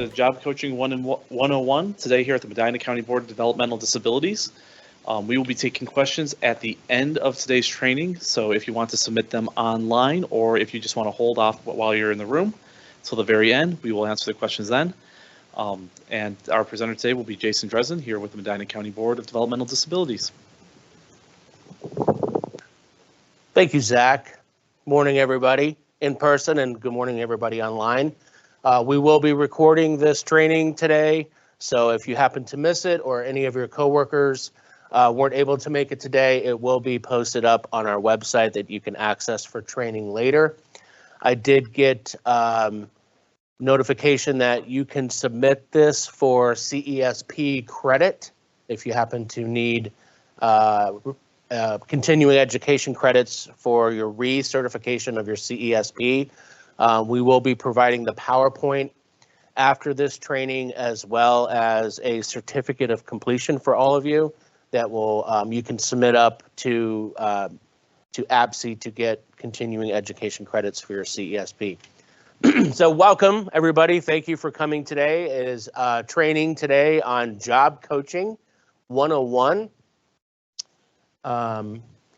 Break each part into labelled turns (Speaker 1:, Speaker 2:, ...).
Speaker 1: to Job Coaching 101 today here at the Medina County Board of Developmental Disabilities. We will be taking questions at the end of today's training, so if you want to submit them online or if you just want to hold off while you're in the room till the very end, we will answer the questions then. And our presenter today will be Jason Dresden here with the Medina County Board of Developmental Disabilities.
Speaker 2: Thank you, Zach. Morning, everybody in person, and good morning, everybody online. We will be recording this training today, so if you happen to miss it or any of your coworkers weren't able to make it today, it will be posted up on our website that you can access for training later. I did get notification that you can submit this for CESP credit if you happen to need continuing education credits for your recertification of your CESP. We will be providing the PowerPoint after this training, as well as a certificate of completion for all of you that will you can submit up to ABSE to get continuing education credits for your CESP. So welcome, everybody. Thank you for coming today. It is training today on Job Coaching 101.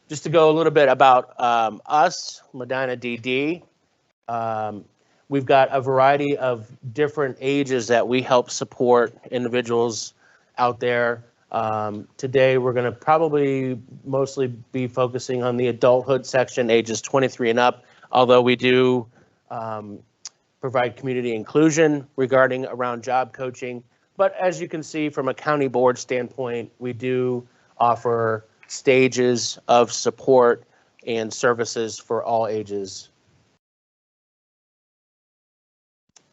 Speaker 2: Just to go a little bit about us, Medina DD. We've got a variety of different ages that we help support individuals out there. Today, we're going to probably mostly be focusing on the adulthood section, ages 23 and up, although we do provide community inclusion regarding around job coaching. But as you can see from a county board standpoint, we do offer stages of support and services for all ages.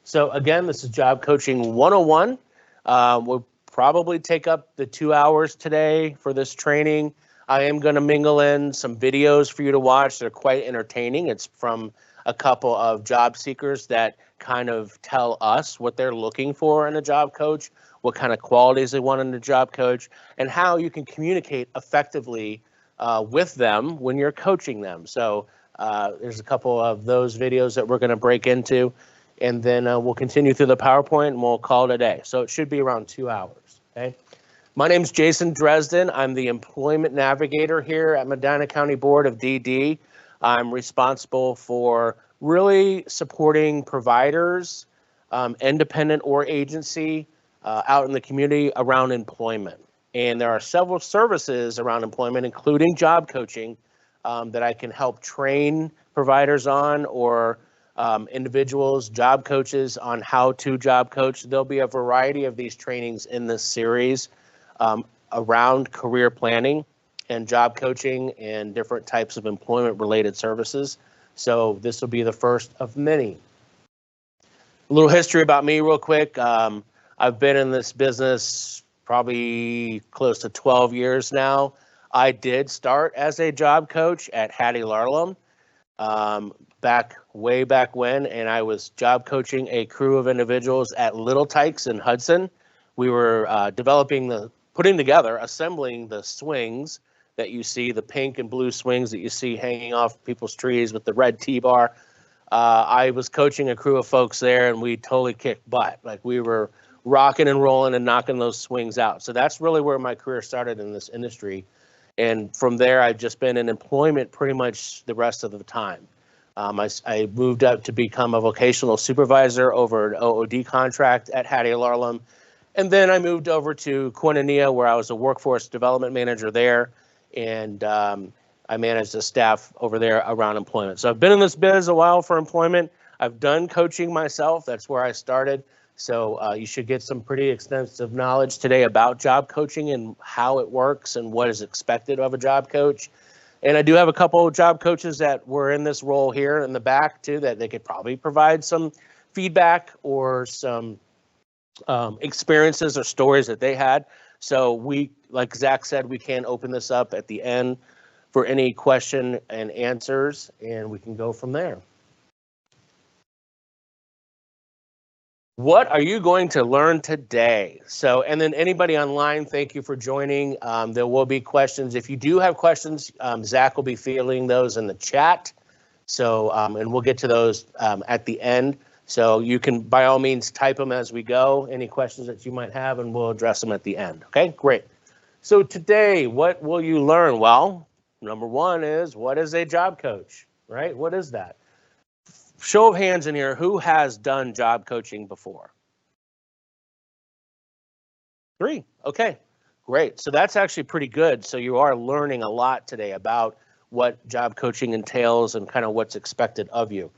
Speaker 2: So again, this is Job Coaching 101. We'll probably take up the 2 hours today for this training. I am going to mingle in some videos for you to watch. They're quite entertaining. It's from a couple of job seekers that kind of tell us what they're looking for in a job coach, what kind of qualities they want in a job coach, and how you can communicate effectively with them when you're coaching them. So there's a couple of those videos that we're going to break into, and then we'll continue through the PowerPoint and we'll call it a day. So it should be around 2 hours. Okay. My name's Jason Dresden. I'm the employment navigator here at Medina County Board of DD. I'm responsible for really supporting providers, independent or agency, out in the community around employment. And there are several services around employment, including job coaching, that I can help train providers on, or individuals, job coaches, on how to job coach. There'll be a variety of these trainings in this series around career planning and job coaching and different types of employment related services. So this will be the first of many. A little history about me real quick. I've been in this business probably close to 12 years now. I did start as a job coach at Hattie Larlam way back when, and I was job coaching a crew of individuals at Little Tykes in Hudson. We were putting together, assembling the swings that you see, the pink and blue swings that you see hanging off people's trees with the red T-bar. I was coaching a crew of folks there, and we totally kicked butt. Like, we were rocking and rolling and knocking those swings out. So that's really where my career started in this industry. And from there, I've just been in employment pretty much the rest of the time. I moved up to become a vocational supervisor over an OOD contract at Hattie Larlam. And then I moved over to Koinonia, where I was a workforce development manager there. And I managed the staff over there around employment. So I've been in this biz a while for employment. I've done coaching myself. That's where I started. So you should get some pretty extensive knowledge today about job coaching and how it works and what is expected of a job coach. And I do have a couple of job coaches that were in this role here in the back too, that they could probably provide some feedback or some experiences or stories that they had. So we, like Zach said, we can open this up at the end for any question and answers, and we can go from there. What are you going to learn today? So, and then anybody online, thank you for joining. There will be questions. If you do have questions, Zach will be fielding those in the chat. So, and we'll get to those at the end. So you can, by all means, type them as we go, any questions that you might have, and we'll address them at the end. Okay, great. So today, what will you learn? Well, number one is, what is a job coach, right? What is that? Show of hands in here, who has done job coaching before? 3, okay, great. So that's actually pretty good. So you are learning a lot today about what job coaching entails and kind of what's expected of you.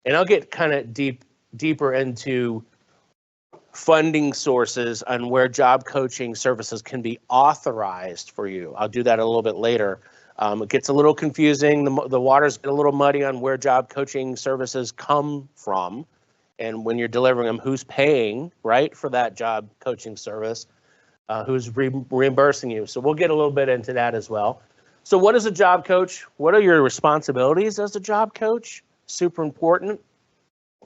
Speaker 2: And I'll get kind of deeper into funding sources on where job coaching services can be authorized for you. I'll do that a little bit later. It gets a little confusing. The waters get a little muddy on where job coaching services come from. And when you're delivering them, who's paying, right, for that job coaching service, who's reimbursing you. So we'll get a little bit into that as well. So what is a job coach? What are your responsibilities as a job coach? Super important.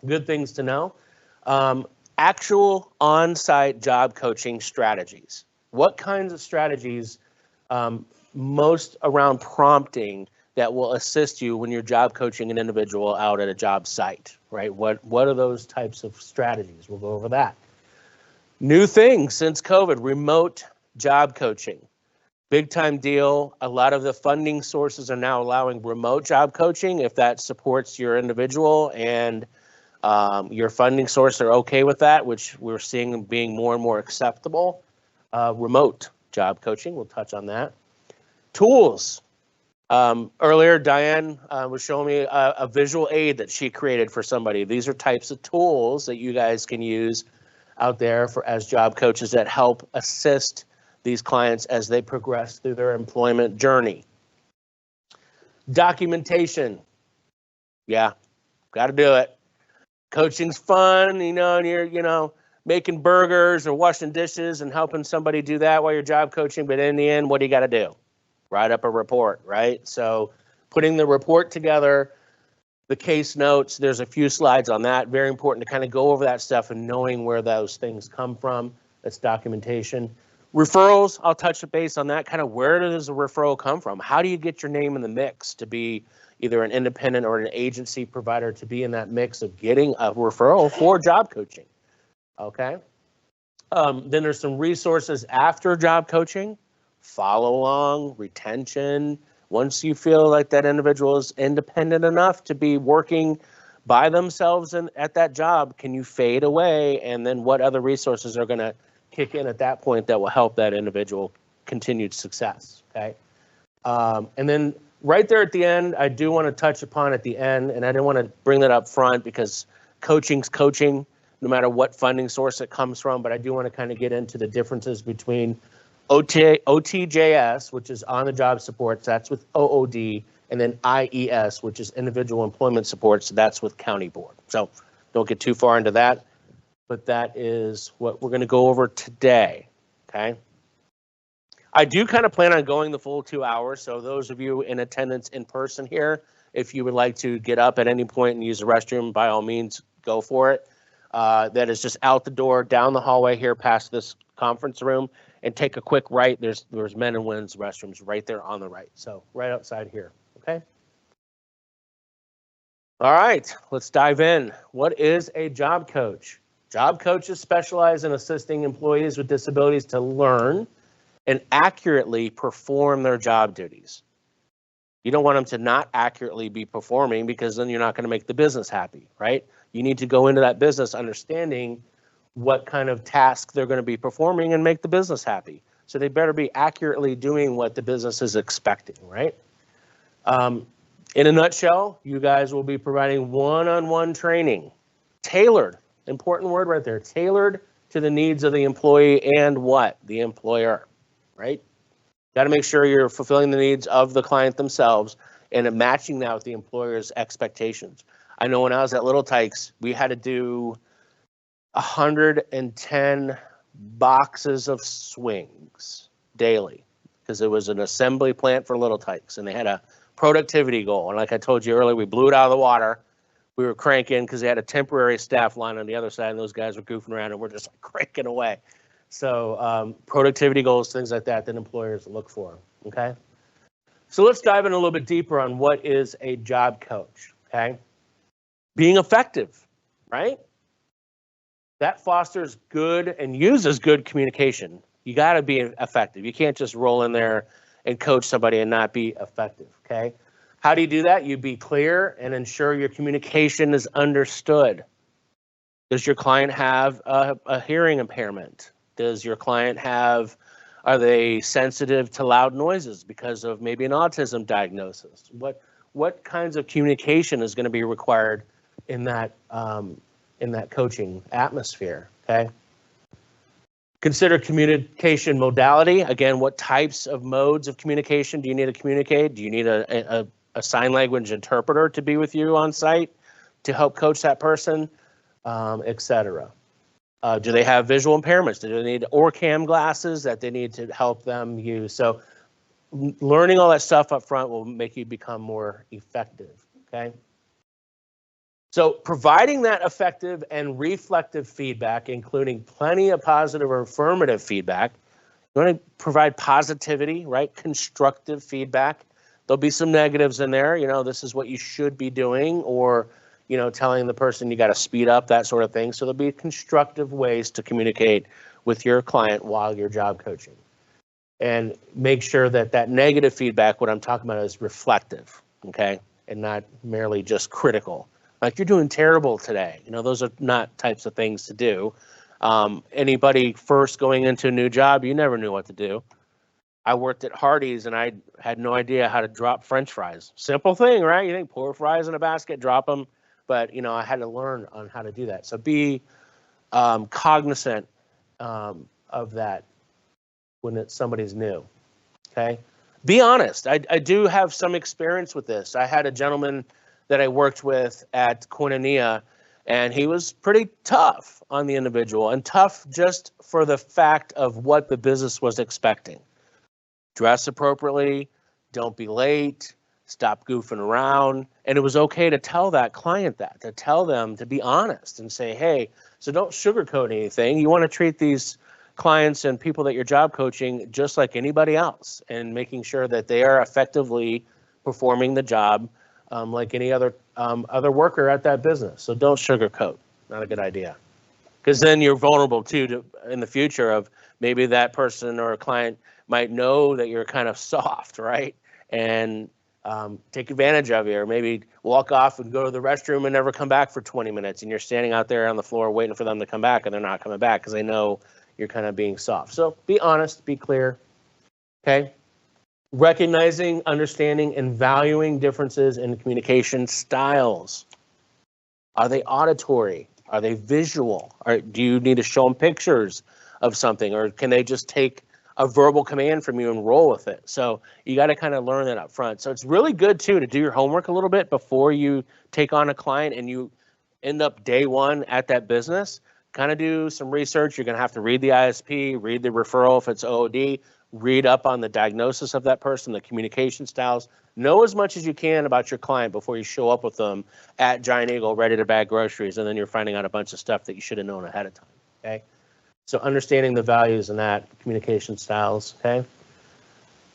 Speaker 2: Good things to know. Actual on-site job coaching strategies. What kinds of strategies most around prompting that will assist you when you're job coaching an individual out at a job site, right? What are those types of strategies? We'll go over that. New thing since COVID, remote job coaching. Big time deal. A lot of the funding sources are now allowing remote job coaching if that supports your individual and your funding source are okay with that, which we're seeing being more and more acceptable. Remote job coaching, we'll touch on that. Tools. Earlier, Diane was showing me a visual aid that she created for somebody. These are types of tools that you guys can use out there as job coaches that help assist these clients as they progress through their employment journey. Documentation. Yeah, got to do it. Coaching's fun, and you're, making burgers or washing dishes and helping somebody do that while you're job coaching. But in the end, what do you got to do? Write up a report, right? So putting the report together, the case notes, there's a few slides on that. Very important to kind of go over that stuff and knowing where those things come from. That's documentation. Referrals, I'll touch base on that. Kind of where does a referral come from? How do you get your name in the mix to be either an independent or an agency provider to be in that mix of getting a referral for job coaching? Okay. Then there's some resources after job coaching, follow along, retention. Once you feel like that individual is independent enough to be working by themselves at that job, can you fade away? And then what other resources are going to kick in at that point that will help that individual continued success? Okay. And then right there at the end, I do want to touch upon at the end, and I didn't want to bring that up front because coaching's coaching, no matter what funding source it comes from, but I do want to kind of get into the differences between OTJS, which is on the job supports, that's with OOD, and then IES, which is individual employment supports, that's with county board. So don't get too far into that, but that is what we're going to go over today, okay? I do kind of plan on going the full 2 hours, so those of you in attendance in person here, if you would like to get up at any point and use the restroom, by all means, go for it. That is just out the door, down the hallway here past this conference room, and take a quick right. There's men and women's restrooms right there on the right, so right outside here, okay? All right, let's dive in. What is a job coach? Job coaches specialize in assisting employees with disabilities to learn and accurately perform their job duties. You don't want them to not accurately be performing because then you're not going to make the business happy, right? You need to go into that business understanding what kind of task they're going to be performing and make the business happy. So they better be accurately doing what the business is expecting, right? In a nutshell, you guys will be providing one-on-one training, tailored, important word right there, tailored to the needs of the employee and what? The employer, right? Got to make sure you're fulfilling the needs of the client themselves and matching that with the employer's expectations. I know when I was at Little Tykes, we had to do 110 boxes of swings daily because it was an assembly plant for Little Tykes and they had a productivity goal. And like I told you earlier, we blew it out of the water. We were cranking because they had a temporary staff line on the other side and those guys were goofing around and we're just cranking away. So productivity goals, things like that employers look for, okay? So let's dive in a little bit deeper on what is a job coach, okay? Being effective, right? That fosters good and uses good communication. You got to be effective. You can't just roll in there and coach somebody and not be effective, okay? How do you do that? You be clear and ensure your communication is understood. Does your client have a hearing impairment? Does your client are they sensitive to loud noises because of maybe an autism diagnosis? What kinds of communication is going to be required in that coaching atmosphere, okay? Consider communication modality. Again, what types of modes of communication do you need to communicate? Do you need a sign language interpreter to be with you on site to help coach that person, etc.? Do they have visual impairments? Do they need OrCam glasses that they need to help them use? So learning all that stuff up front will make you become more effective, okay? So providing that effective and reflective feedback, including plenty of positive or affirmative feedback. You want to provide positivity, right? Constructive feedback. There'll be some negatives in there. This is what you should be doing, or, telling the person you got to speed up, that sort of thing. So there'll be constructive ways to communicate with your client while you're job coaching. And make sure that negative feedback, what I'm talking about, is reflective, okay? And not merely just critical. Like, you're doing terrible today. Those are not types of things to do. Anybody first going into a new job, you never knew what to do. I worked at Hardee's and I had no idea how to drop French fries. Simple thing, right? You think pour fries in a basket, drop them. But, I had to learn on how to do that. So be cognizant of that when somebody's new, okay? Be honest. I do have some experience with this. I had a gentleman that I worked with at Koinonia, and he was pretty tough on the individual, and tough just for the fact of what the business was expecting. Dress appropriately, don't be late, stop goofing around. And it was okay to tell that client that, to tell them to be honest and say, hey, so don't sugarcoat anything. You want to treat these clients and people that you're job coaching just like anybody else, and making sure that they are effectively performing the job like any other worker at that business. So don't sugarcoat. Not a good idea. Because then you're vulnerable too in the future of maybe that person or a client might know that you're kind of soft, right? And take advantage of you, or maybe walk off and go to the restroom and never come back for 20 minutes. And you're standing out there on the floor waiting for them to come back, and they're not coming back because they know you're kind of being soft. So be honest, be clear, okay? Recognizing, understanding, and valuing differences in communication styles. Are they auditory? Are they visual? Do you need to show them pictures of something, or can they just take a verbal command from you and roll with it? So you got to kind of learn that up front. So it's really good too to do your homework a little bit before you take on a client and you end up day one at that business. Kind of do some research. You're going to have to read the ISP, read the referral if it's OOD, read up on the diagnosis of that person, the communication styles. Know as much as you can about your client before you show up with them at Giant Eagle ready to bag groceries, and then you're finding out a bunch of stuff that you should have known ahead of time, okay? So understanding the values and that communication styles, okay?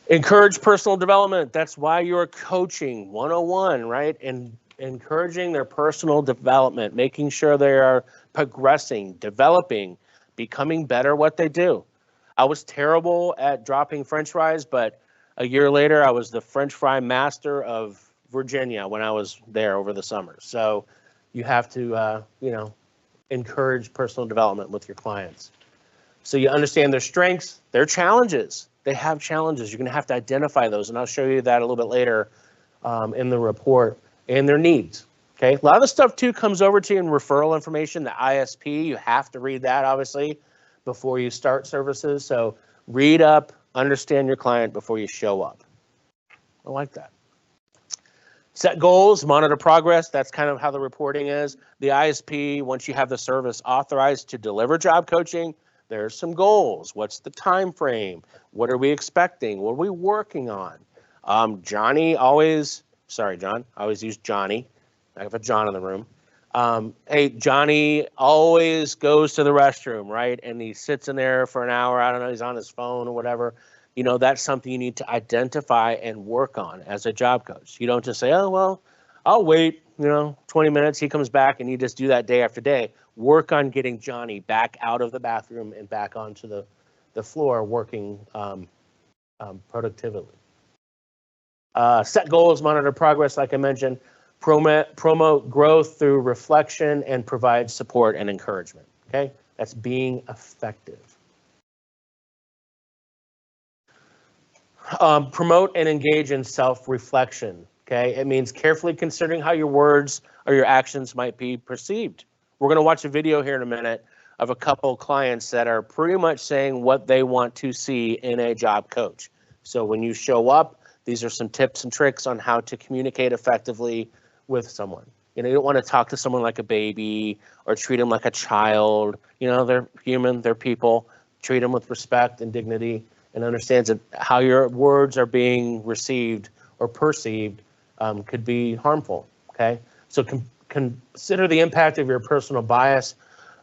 Speaker 2: Encourage personal development. That's why you're coaching 101, right? And encouraging their personal development, making sure they are progressing, developing, becoming better what they do. I was terrible at dropping French fries, but a year later, I was the French fry master of Virginia when I was there over the summer. So you have to, encourage personal development with your clients. So you understand their strengths, their challenges. They have challenges. You're going to have to identify those, and I'll show you that a little bit later in the report, and their needs. Okay, a lot of the stuff too comes over to you in referral information, the ISP. You have to read that, obviously, before you start services. So read up, understand your client before you show up. I like that. Set goals, monitor progress. That's kind of how the reporting is. The ISP, once you have the service authorized to deliver job coaching, there's some goals. What's the time frame? What are we expecting? What are we working on? Johnny always, sorry, John, I always use Johnny. I have a John in the room. Hey, Johnny always goes to the restroom, right? And he sits in there for an hour. I don't know, he's on his phone or whatever. That's something you need to identify and work on as a job coach. You don't just say, oh, well, I'll wait, 20 minutes. He comes back and you just do that day after day. Work on getting Johnny back out of the bathroom and back onto the floor working productively. Set goals, monitor progress, like I mentioned, promote growth through reflection, and provide support and encouragement. Okay, that's being effective. Promote and engage in self-reflection. Okay, it means carefully considering how your words or your actions might be perceived. We're going to watch a video here in a minute of a couple clients that are pretty much saying what they want to see in a job coach. So when you show up, these are some tips and tricks on how to communicate effectively with someone. You don't want to talk to someone like a baby or treat them like a child. They're human, they're people. Treat them with respect and dignity, and understands that how your words are being received or perceived could be harmful. Okay, so consider the impact of your personal bias.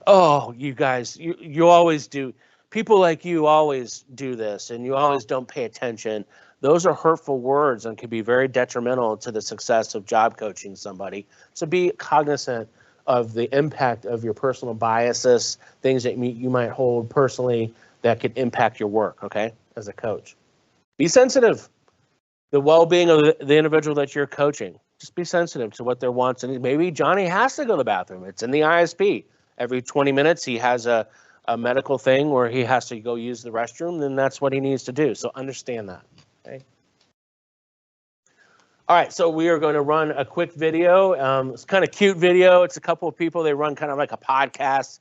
Speaker 2: Oh, you guys, you always do. People like you always do this, and you always don't pay attention. Those are hurtful words and can be very detrimental to the success of job coaching somebody. So be cognizant of the impact of your personal biases, things that you might hold personally that could impact your work, okay, as a coach. Be sensitive. The well-being of the individual that you're coaching. Just be sensitive to what their wants. And maybe Johnny has to go to the bathroom. It's in the ISP. Every 20 minutes, he has a medical thing where he has to go use the restroom, then that's what he needs to do. So understand that. Okay. All right, so we are going to run a quick video. It's kind of cute video. It's a couple of people. They run kind of like a podcast.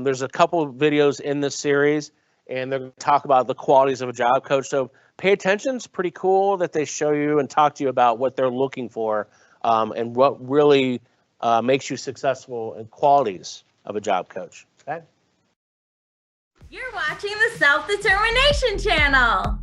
Speaker 2: There's a couple of videos in this series, and they're going to talk about the qualities of a job coach. So pay attention. It's pretty cool that they show you and talk to you about what they're looking for and what really makes you successful and qualities of a job coach. Okay.
Speaker 3: You're watching the Self-Determination Channel.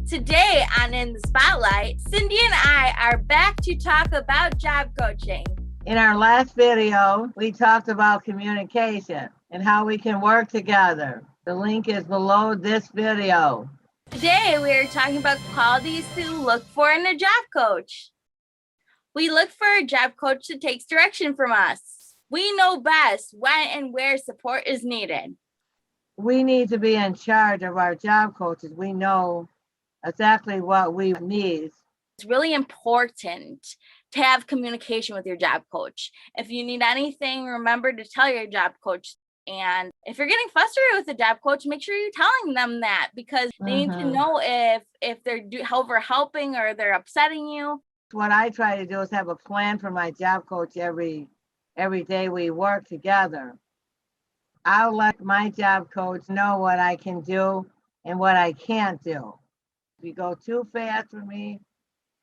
Speaker 3: Today on In the Spotlight, Cindy and I are back to talk about job coaching.
Speaker 4: In our last video, we talked about communication and how we can work together. The link is below this video.
Speaker 3: Today, we are talking about qualities to look for in a job coach. We look for a job coach that takes direction from us. We know best when and where support is needed.
Speaker 4: We need to be in charge of our job coaches. We know exactly what we need.
Speaker 3: It's really important to have communication with your job coach. If you need anything, remember to tell your job coach. And if you're getting frustrated with the job coach, make sure you're telling them that, because they need to know if they're helping or they're upsetting you.
Speaker 4: What I try to do is have a plan for my job coach every day we work together. I'll let my job coach know what I can do and what I can't do. If you go too fast for me,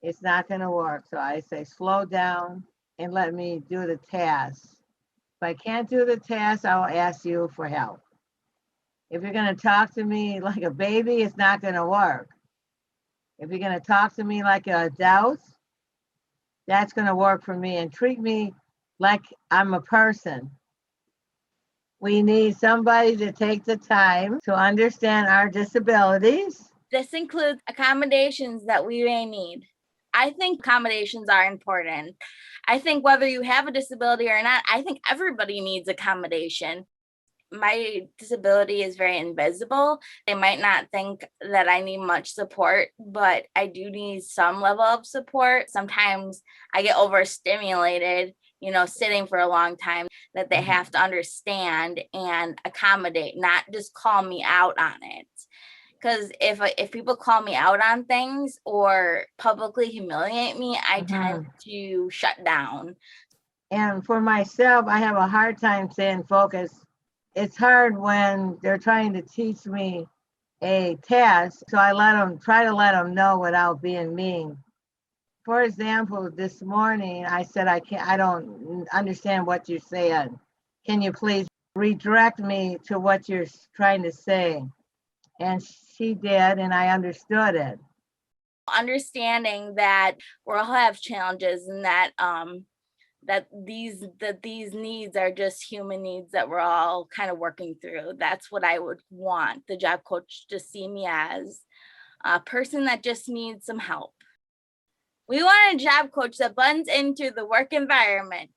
Speaker 4: it's not going to work. So I say, slow down and let me do the task. If I can't do the task, I'll ask you for help. If you're going to talk to me like a baby, it's not going to work. If you're going to talk to me like an adult, that's going to work for me, and treat me like I'm a person. We need somebody to take the time to understand our disabilities.
Speaker 3: This includes accommodations that we may need. I think accommodations are important. I think whether you have a disability or not, I think everybody needs accommodation. My disability is very invisible. They might not think that I need much support, but I do need some level of support. Sometimes I get overstimulated, sitting for a long time, that they have to understand and accommodate, not just call me out on it. Because if people call me out on things or publicly humiliate me, I tend to shut down.
Speaker 4: And for myself, I have a hard time staying focused. It's hard when they're trying to teach me a task, so I try to let them know without being mean. For example, this morning I said, I don't understand what you're saying. Can you please redirect me to what you're trying to say? And she did, and I understood it.
Speaker 3: Understanding that we all have challenges, and that these needs are just human needs that we're all kind of working through. That's what I would want the job coach to see me as, a person that just needs some help. We want a job coach that blends into the work environment.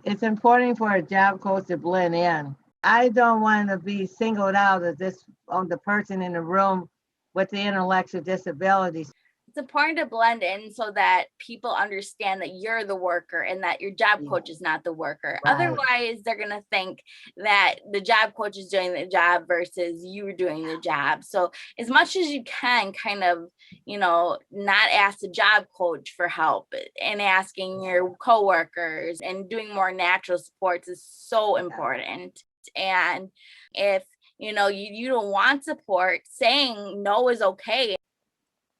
Speaker 4: It's important for a job coach to blend in. I don't want to be singled out as the person in the room with the intellectual disabilities.
Speaker 3: It's important to blend in so that people understand that you're the worker and that your job coach is not the worker.
Speaker 4: Right.
Speaker 3: Otherwise, they're going to think that the job coach is doing the job versus you doing the job. So as much as you can kind of, not ask the job coach for help, and asking your coworkers and doing more natural supports is so important. And if, you don't want support, saying no is okay.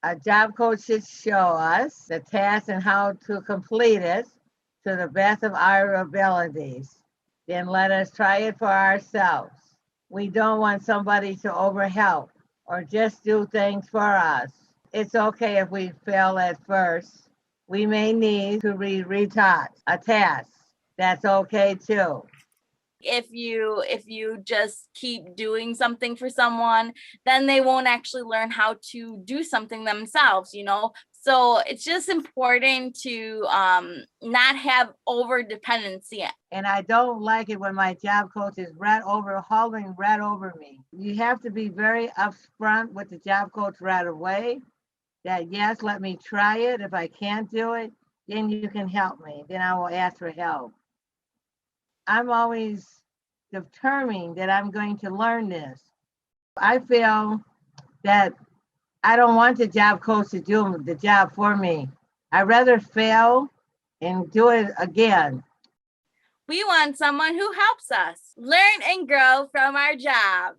Speaker 4: A job coach should show us the task and how to complete it to the best of our abilities. Then let us try it for ourselves. We don't want somebody to overhelp or just do things for us. It's okay if we fail at first. We may need to retouch a task. That's okay too.
Speaker 3: If you just keep doing something for someone, then they won't actually learn how to do something themselves, So it's just important to not have over dependency.
Speaker 4: And I don't like it when my job coach is hovering right over me. You have to be very upfront with the job coach right away that, yes, let me try it. If I can't do it, then you can help me. Then I will ask for help. I'm always determined that I'm going to learn this. I feel that I don't want the job coach to do the job for me. I'd rather fail and do it again.
Speaker 3: We want someone who helps us learn and grow from our jobs.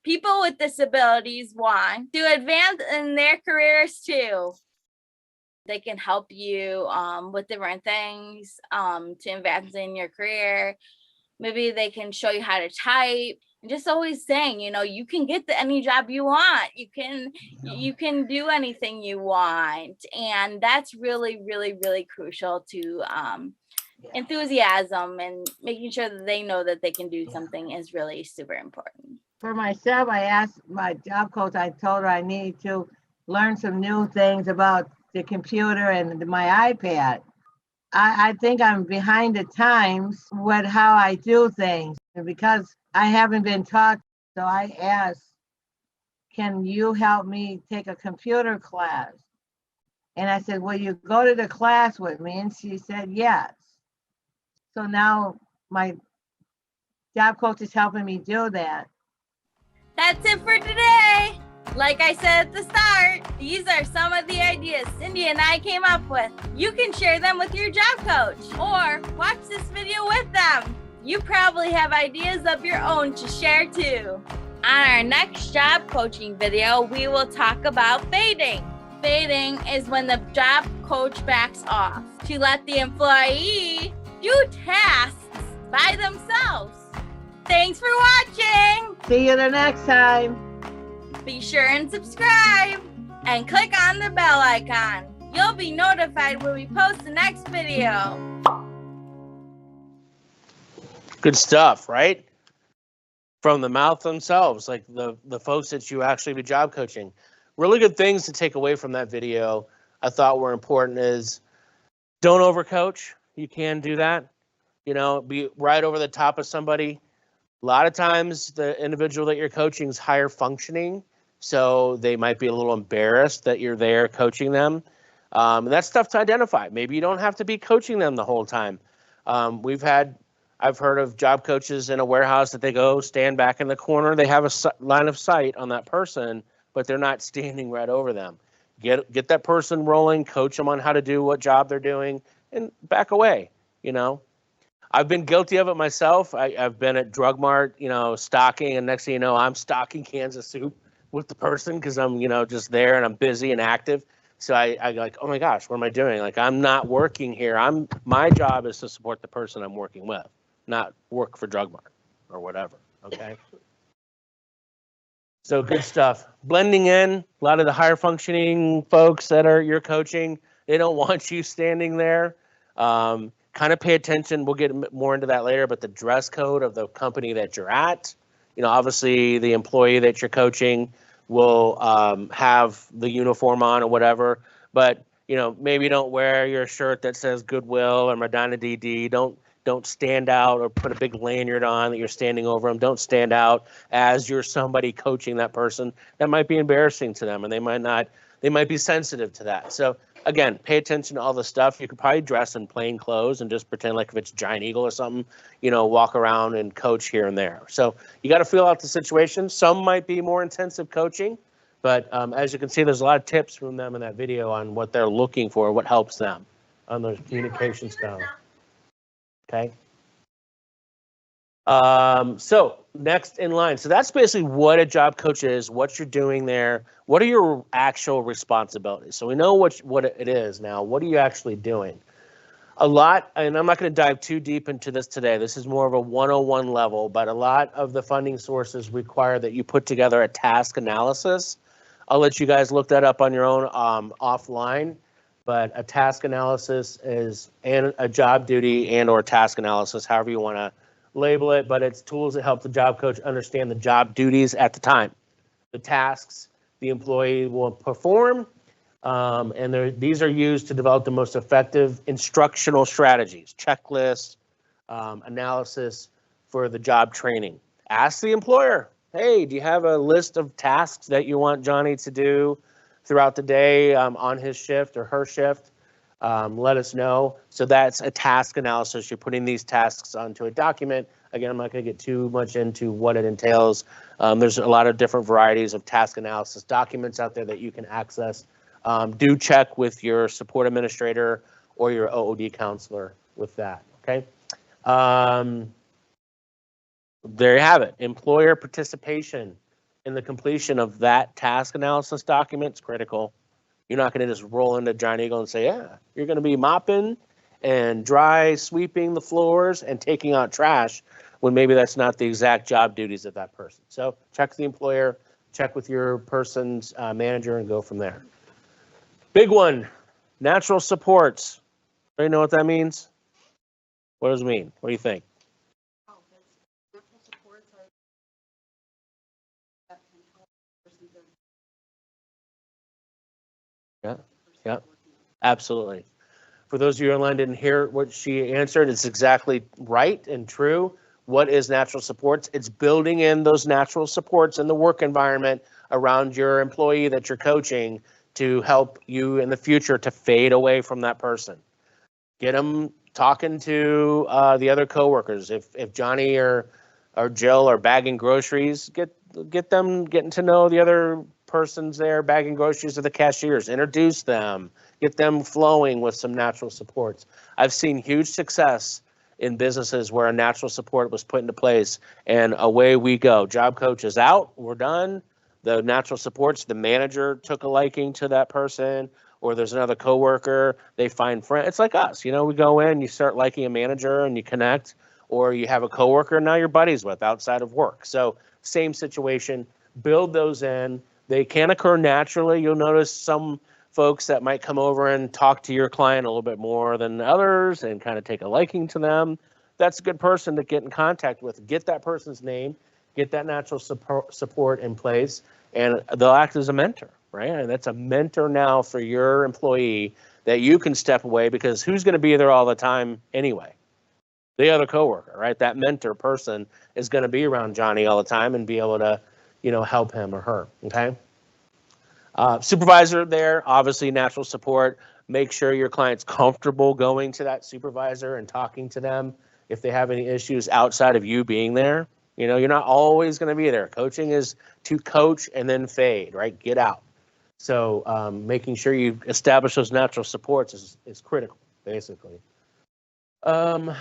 Speaker 3: People with disabilities want to advance in their careers too. They can help you with different things to advance in your career. Maybe they can show you how to type. And just always saying, you can get any job you want. You can do anything you want. And that's really, really, really crucial to enthusiasm, and making sure that they know that they can do something is really super important.
Speaker 4: For myself, I asked my job coach, I told her I need to learn some new things about the computer and my iPad. I think I'm behind the times with how I do things, because I haven't been taught. So I asked, can you help me take a computer class? And I said, will you go to the class with me? And she said, yes. So now my job coach is helping me do that.
Speaker 3: That's it for today. Like I said at the start, these are some of the ideas Cindy and I came up with. You can share them with your job coach or watch this video with them. You probably have ideas of your own to share too. On our next job coaching video, we will talk about fading. Fading is when the job coach backs off to let the employee do tasks by themselves. Thanks for watching.
Speaker 4: See you the next time.
Speaker 3: Be sure and subscribe and click on the bell icon. You'll be notified when we post the next video.
Speaker 2: Good stuff, right? From the mouth themselves, like the folks that you actually be job coaching. Really good things to take away from that video I thought were important is don't overcoach. You can do that. Be right over the top of somebody. A lot of times the individual that you're coaching is higher functioning, so they might be a little embarrassed that you're there coaching them. And that's tough to identify. Maybe you don't have to be coaching them the whole time. I've heard of job coaches in a warehouse that they go stand back in the corner. They have a line of sight on that person, but they're not standing right over them. Get that person rolling, coach them on how to do what job they're doing, and back away, I've been guilty of it myself. I've been at Drug Mart, stocking, and next thing you know, I'm stocking cans of soup with the person because I'm, just there and I'm busy and active. So I like, oh my gosh, what am I doing? Like, I'm not working here. My job is to support the person I'm working with, not work for Drug Mart or whatever. Okay. So good stuff. Blending in, a lot of the higher functioning folks that you're coaching, they don't want you standing there. Kind of pay attention. We'll get more into that later, but the dress code of the company that you're at, obviously the employee that you're coaching will have the uniform on or whatever, but maybe don't wear your shirt that says Goodwill or Medina DD. Don't stand out or put a big lanyard on that you're standing over them. Don't stand out as you're somebody coaching that person. That might be embarrassing to them, and they might be sensitive to that. So again, pay attention to all the stuff. You could probably dress in plain clothes and just pretend like if it's Giant Eagle or something, walk around and coach here and there. So you got to feel out the situation. Some might be more intensive coaching, but as you can see, there's a lot of tips from them in that video on what they're looking for, what helps them on those communication styles. Okay. So next in line. So that's basically what a job coach is, what you're doing there. What are your actual responsibilities? So we know what it is now. What are you actually doing? A lot, and I'm not going to dive too deep into this today. This is more of a 101 level, but a lot of the funding sources require that you put together a task analysis. I'll let you guys look that up on your own offline. But a task analysis is a job duty and or task analysis, however you want to label it, but it's tools that help the job coach understand the job duties at the time, the tasks the employee will perform, and these are used to develop the most effective instructional strategies, checklists, analysis for the job training. Ask the employer, hey, do you have a list of tasks that you want Johnny to do throughout the day on his shift or her shift? Let us know. So that's a task analysis. You're putting these tasks onto a document. Again, I'm not going to get too much into what it entails. There's a lot of different varieties of task analysis documents out there that you can access. Do check with your support administrator or your OOD counselor with that, okay? There you have it. Employer participation in the completion of that task analysis document is critical. You're not going to just roll into Giant Eagle and say, yeah, you're going to be mopping and dry sweeping the floors and taking out trash when maybe that's not the exact job duties of that person. So check the employer, check with your person's manager, and go from there. Big one, natural supports. Anybody know what that means? What does it mean? What do you think?
Speaker 5: Natural supports are that can help the person to
Speaker 2: Yeah, absolutely. For those of you online didn't hear what she answered, it's exactly right and true. What is natural supports? It's building in those natural supports in the work environment around your employee that you're coaching to help you in the future to fade away from that person. Get them talking to the other coworkers. If Johnny or Jill are bagging groceries, get them getting to know the other persons there bagging groceries or the cashiers. Introduce them, get them flowing with some natural supports. I've seen huge success in businesses where a natural support was put into place, and away we go. Job coach is out, we're done. The natural supports, the manager took a liking to that person, or there's another coworker, they find friends. It's like us, we go in, you start liking a manager and you connect, or you have a coworker now you're buddies with outside of work. So same situation, build those in. They can occur naturally. You'll notice some folks that might come over and talk to your client a little bit more than others and kind of take a liking to them. That's a good person to get in contact with. Get that person's name, get that natural support in place, and they'll act as a mentor, right? And that's a mentor now for your employee that you can step away, because who's going to be there all the time anyway? The other coworker, right? That mentor person is going to be around Johnny all the time and be able to, help him or her, okay? Supervisor there, obviously natural support. Make sure your client's comfortable going to that supervisor and talking to them if they have any issues outside of you being there. You're not always going to be there. Coaching is to coach and then fade, right? Get out. So making sure you establish those natural supports is critical, basically. And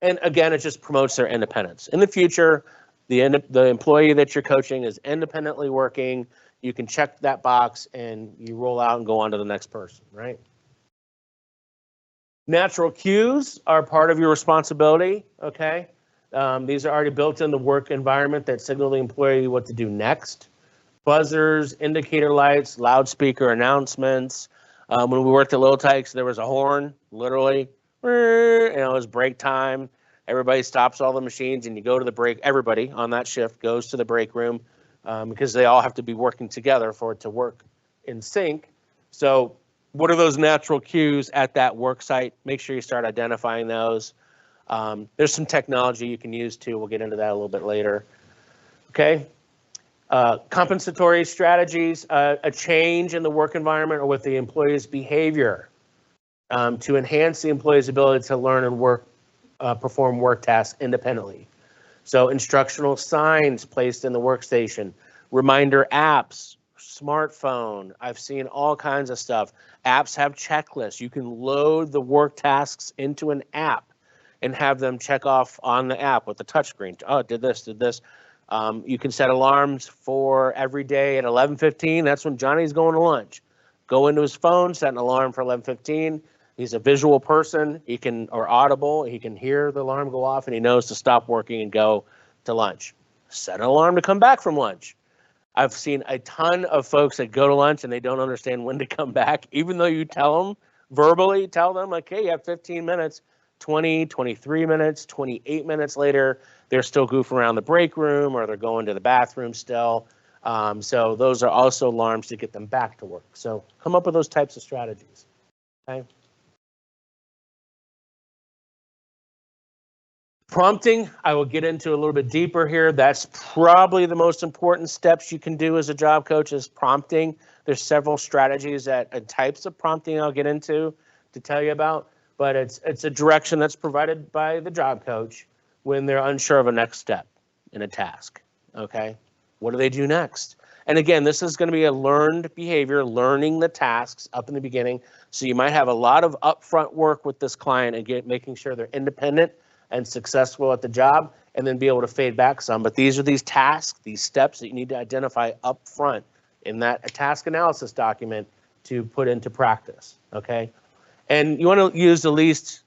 Speaker 2: again, it just promotes their independence. In the future, the employee that you're coaching is independently working. You can check that box and you roll out and go on to the next person, right? Natural cues are part of your responsibility, okay? These are already built in the work environment that signal the employee what to do next. Buzzers, indicator lights, loudspeaker announcements. When we worked at Little Tykes, there was a horn, literally, and it was break time. Everybody stops all the machines and you go to the break. Everybody on that shift goes to the break room because they all have to be working together for it to work in sync. So what are those natural cues at that work site? Make sure you start identifying those. There's some technology you can use too. We'll get into that a little bit later. Okay. Compensatory strategies, a change in the work environment or with the employee's behavior to enhance the employee's ability to learn and perform work tasks independently. So instructional signs placed in the workstation, reminder apps, smartphone. I've seen all kinds of stuff. Apps have checklists. You can load the work tasks into an app and have them check off on the app with the touchscreen. Oh, did this. You can set alarms for every day at 11:15. That's when Johnny's going to lunch. Go into his phone, set an alarm for 11:15. He's a visual person. He can, or audible, he can hear the alarm go off and he knows to stop working and go to lunch. Set an alarm to come back from lunch. I've seen a ton of folks that go to lunch and they don't understand when to come back, even though you tell them, verbally tell them, like, hey, you have 15 minutes, 20, 23 minutes, 28 minutes later, they're still goofing around the break room or they're going to the bathroom still. So those are also alarms to get them back to work. So come up with those types of strategies, okay? Prompting, I will get into a little bit deeper here. That's probably the most important steps you can do as a job coach is prompting. There's several strategies and types of prompting I'll get into to tell you about, but it's a direction that's provided by the job coach when they're unsure of a next step in a task, okay? What do they do next? And again, this is going to be a learned behavior, learning the tasks up in the beginning. So you might have a lot of upfront work with this client and making sure they're independent and successful at the job, and then be able to fade back some. But these are these tasks, these steps that you need to identify up front in that task analysis document to put into practice, okay? And you want to use the least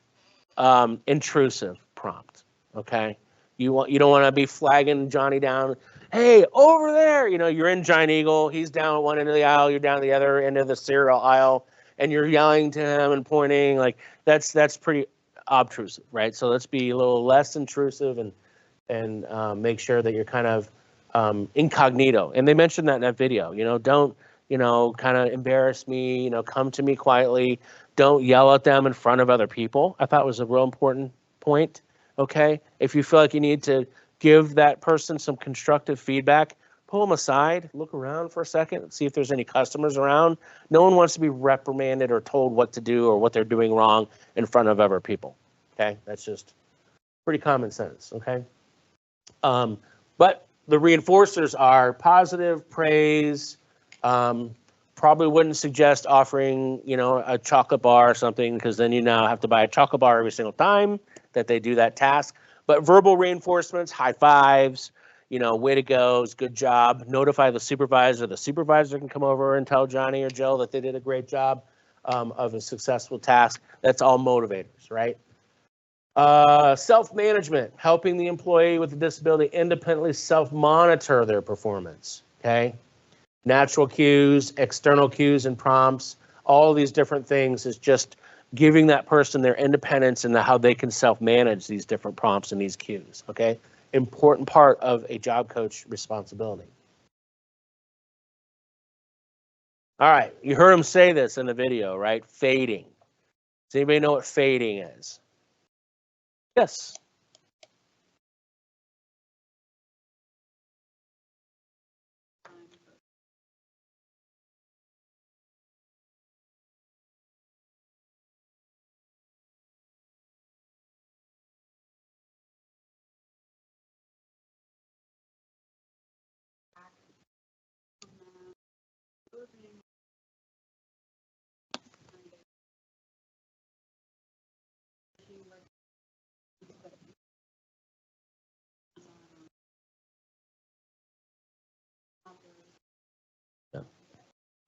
Speaker 2: intrusive prompt, okay? You don't want to be flagging Johnny down, hey, over there, you're in Giant Eagle, he's down at one end of the aisle, you're down at the other end of the cereal aisle, and you're yelling to him and pointing, like that's pretty obtrusive, right? So let's be a little less intrusive and make sure that you're kind of incognito. And they mentioned that in that video, don't, kind of embarrass me, come to me quietly. Don't yell at them in front of other people. I thought was a real important point, okay? If you feel like you need to give that person some constructive feedback, pull them aside, look around for a second and see if there's any customers around. No one wants to be reprimanded or told what to do or what they're doing wrong in front of other people, okay? That's just pretty common sense, okay? But the reinforcers are positive, praise, probably wouldn't suggest offering, a chocolate bar or something because then you now have to buy a chocolate bar every single time that they do that task. But verbal reinforcements, high fives, way to go, good job. Notify the supervisor. The supervisor can come over and tell Johnny or Jill that they did a great job of a successful task. That's all motivators, right? Self-management, helping the employee with a disability independently self-monitor their performance, okay? Natural cues, external cues and prompts, all these different things is just giving that person their independence and how they can self-manage these different prompts and these cues, okay? Important part of a job coach responsibility. All right, you heard him say this in the video, right? Fading. Does anybody know what fading is? Yes.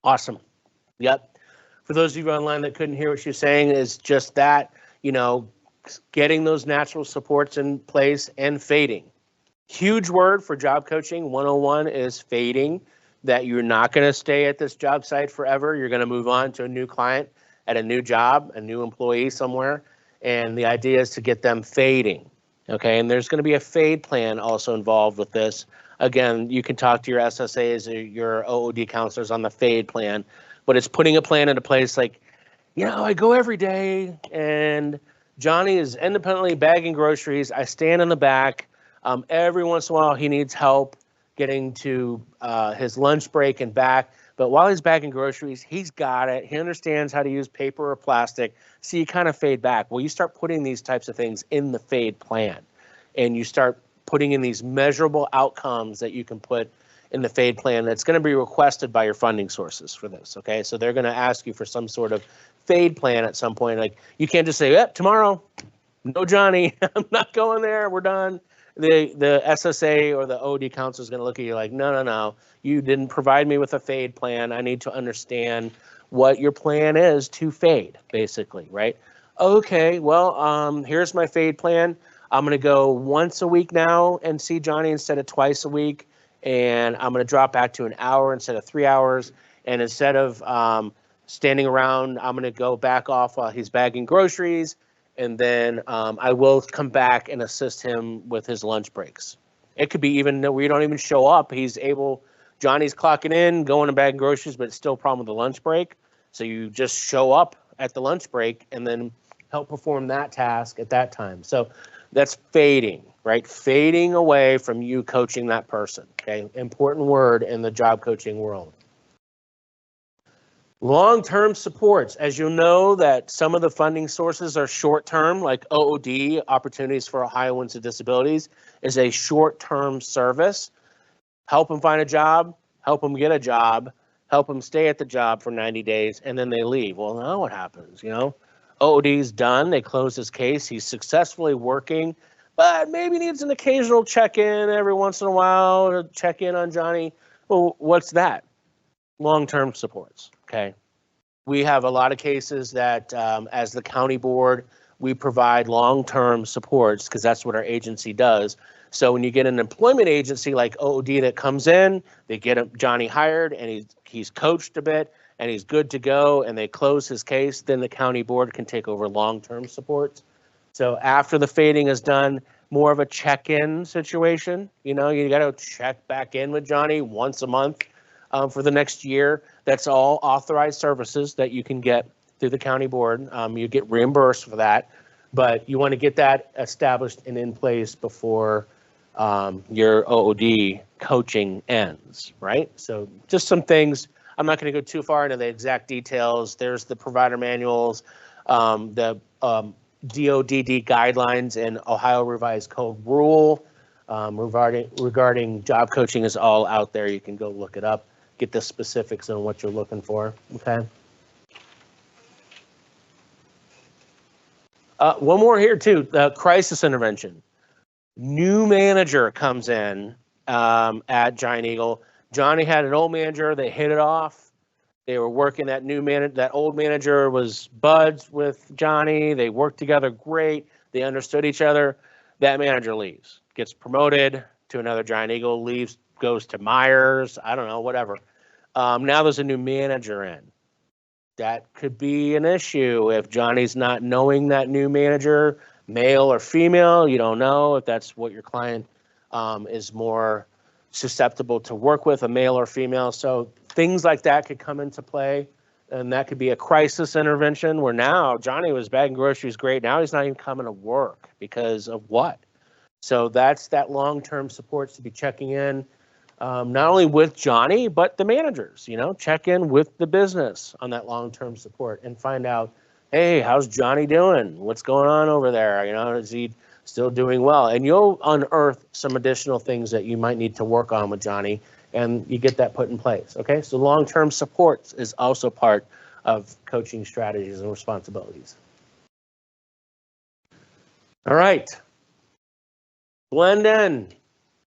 Speaker 2: Awesome. Yep. For those of you online that couldn't hear what she was saying, is just that, getting those natural supports in place and fading. Huge word for job coaching 101 is fading, that you're not going to stay at this job site forever. You're going to move on to a new client at a new job, a new employee somewhere. And the idea is to get them fading. Okay. And there's going to be a fade plan also involved with this. Again, you can talk to your SSAs or your OOD counselors on the fade plan, but it's putting a plan into place like I go every day and Johnny is independently bagging groceries. I stand in the back. Every once in a while, he needs help getting to his lunch break and back. But while he's bagging groceries, he's got it. He understands how to use paper or plastic. So you kind of fade back. Well, you start putting these types of things in the fade plan, and you start putting in these measurable outcomes that you can put in the fade plan that's going to be requested by your funding sources for this. Okay, so they're going to ask you for some sort of fade plan at some point. Like, you can't just say, yep, tomorrow, no Johnny, I'm not going there, we're done. The SSA or the OD council is going to look at you like, no, you didn't provide me with a fade plan. I need to understand what your plan is to fade, basically, right? Okay, well, here's my fade plan. I'm going to go once a week now and see Johnny instead of twice a week. And I'm going to drop back to an hour instead of 3 hours. And instead of standing around, I'm going to go back off while he's bagging groceries. And then I will come back and assist him with his lunch breaks. It could be even that we don't even show up. Johnny's clocking in, going to bag groceries, but it's still a problem with the lunch break. So you just show up at the lunch break and then help perform that task at that time. So that's fading, right? Fading away from you coaching that person, okay? Important word in the job coaching world. Long-term supports, as you know, that some of the funding sources are short-term, like OOD, Opportunities for Ohioans with Disabilities, is a short-term service. Help them find a job, help them get a job, help them stay at the job for 90 days, and then they leave. Well, now what happens, OOD's done, they close his case, he's successfully working, but maybe needs an occasional check-in every once in a while to check in on Johnny. Well, what's that? Long-term supports. Okay, we have a lot of cases that as the county board, we provide long-term supports because that's what our agency does. So when you get an employment agency like OOD that comes in, they get Johnny hired and he's coached a bit and he's good to go and they close his case, then the county board can take over long-term supports. So after the fading is done, more of a check-in situation. You got to check back in with Johnny once a month. For the next year. That's all authorized services that you can get through the county board. You get reimbursed for that, but you want to get that established and in place before your OOD coaching ends, right? So just some things. I'm not going to go too far into the exact details. There's the provider manuals, the DODD guidelines and Ohio Revised Code rule regarding job coaching is all out there. You can go look it up. Get the specifics on what you're looking for, okay? One more here too, crisis intervention. New manager comes in at Giant Eagle. Johnny had an old manager, they hit it off. They were working, that old manager was buds with Johnny. They worked together great. They understood each other. That manager leaves, gets promoted to another Giant Eagle, leaves, goes to Myers, I don't know, whatever. Now there's a new manager in. That could be an issue if Johnny's not knowing that new manager, male or female. You don't know if that's what your client is more susceptible to work with, a male or female. So things like that could come into play, and that could be a crisis intervention where now Johnny was bagging groceries great. Now he's not even coming to work because of what? So that's that long-term supports to be checking in. Not only with Johnny, but the managers, check in with the business on that long-term support and find out, hey, how's Johnny doing? What's going on over there? Is he still doing well? And you'll unearth some additional things that you might need to work on with Johnny, and you get that put in place, okay? So long-term supports is also part of coaching strategies and responsibilities. All right. Blend in.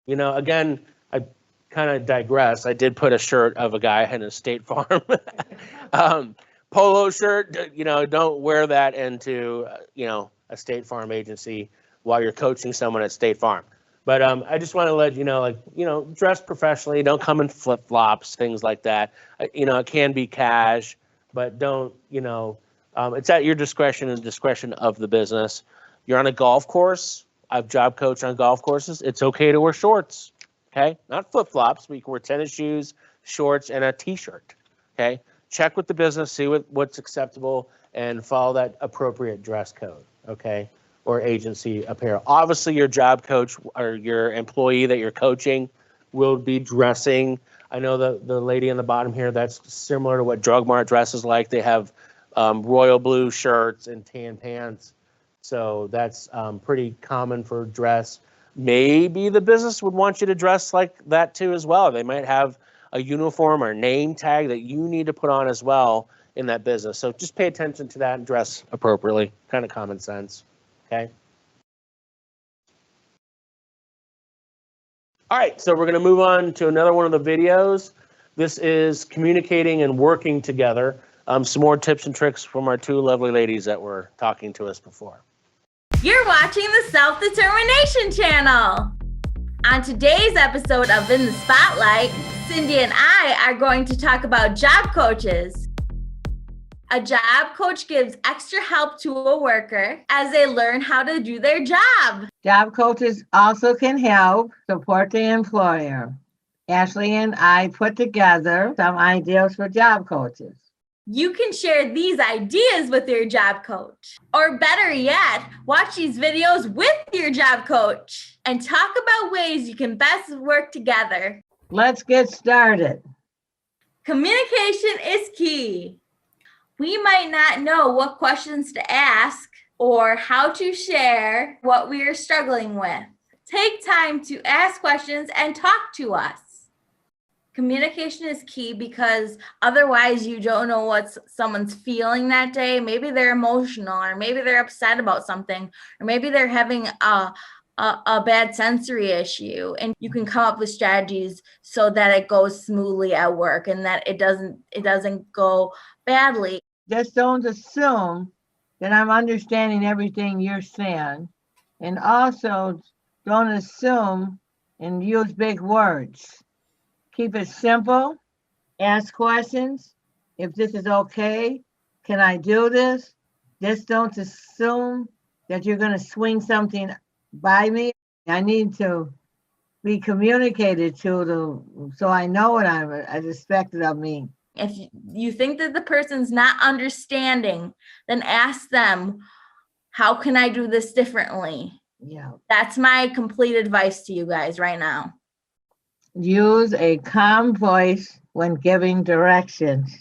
Speaker 2: Again, I kind of digress. I did put a shirt of a guy in a State Farm polo shirt. Don't wear that into, a State Farm agency while you're coaching someone at State Farm. But I just want to let you know, dress professionally. Don't come in flip-flops, things like that. It can be cash, but don't, it's at your discretion and discretion of the business. You're on a golf course. I've job coached on golf courses. It's okay to wear shorts. Okay, not flip-flops, but you can wear tennis shoes, shorts, and a t-shirt, okay? check with the business, see what's acceptable, and follow that appropriate dress code, okay? Or agency apparel. Obviously, your job coach or your employee that you're coaching will be dressing. I know the lady on the bottom here, that's similar to what Drug Mart dresses like. They have royal blue shirts and tan pants. So that's pretty common for dress. Maybe the business would want you to dress like that too as well. They might have a uniform or name tag that you need to put on as well in that business. So just pay attention to that and dress appropriately. Kind of common sense. Okay. All right, so we're going to move on to another one of the videos. This is communicating and working together. Some more tips and tricks from our two lovely ladies that were talking to us before.
Speaker 3: You're watching the Self-Determination Channel. On today's episode of In the Spotlight, Cindy and I are going to talk about job coaches. A job coach gives extra help to a worker as they learn how to do their job.
Speaker 4: Job coaches also can help support the employer. Ashley and I put together some ideas for job coaches.
Speaker 3: You can share these ideas with your job coach. Or better yet, watch these videos with your job coach and talk about ways you can best work together.
Speaker 4: Let's get started.
Speaker 3: Communication is key. We might not know what questions to ask or how to share what we are struggling with. Take time to ask questions and talk to us. Communication is key because otherwise you don't know what someone's feeling that day. Maybe they're emotional, or maybe they're upset about something, or maybe they're having a bad sensory issue, and you can come up with strategies so that it goes smoothly at work and that it doesn't go badly.
Speaker 4: Just don't assume that I'm understanding everything you're saying. And also don't assume and use big words. Keep it simple. Ask questions. If this is okay, can I do this? Just don't assume that you're going to swing something by me. I need to be communicated to so I know what I'm expected of me.
Speaker 3: If you think that the person's not understanding, then ask them, how can I do this differently?
Speaker 4: Yeah.
Speaker 3: That's my complete advice to you guys right now.
Speaker 4: Use a calm voice when giving directions.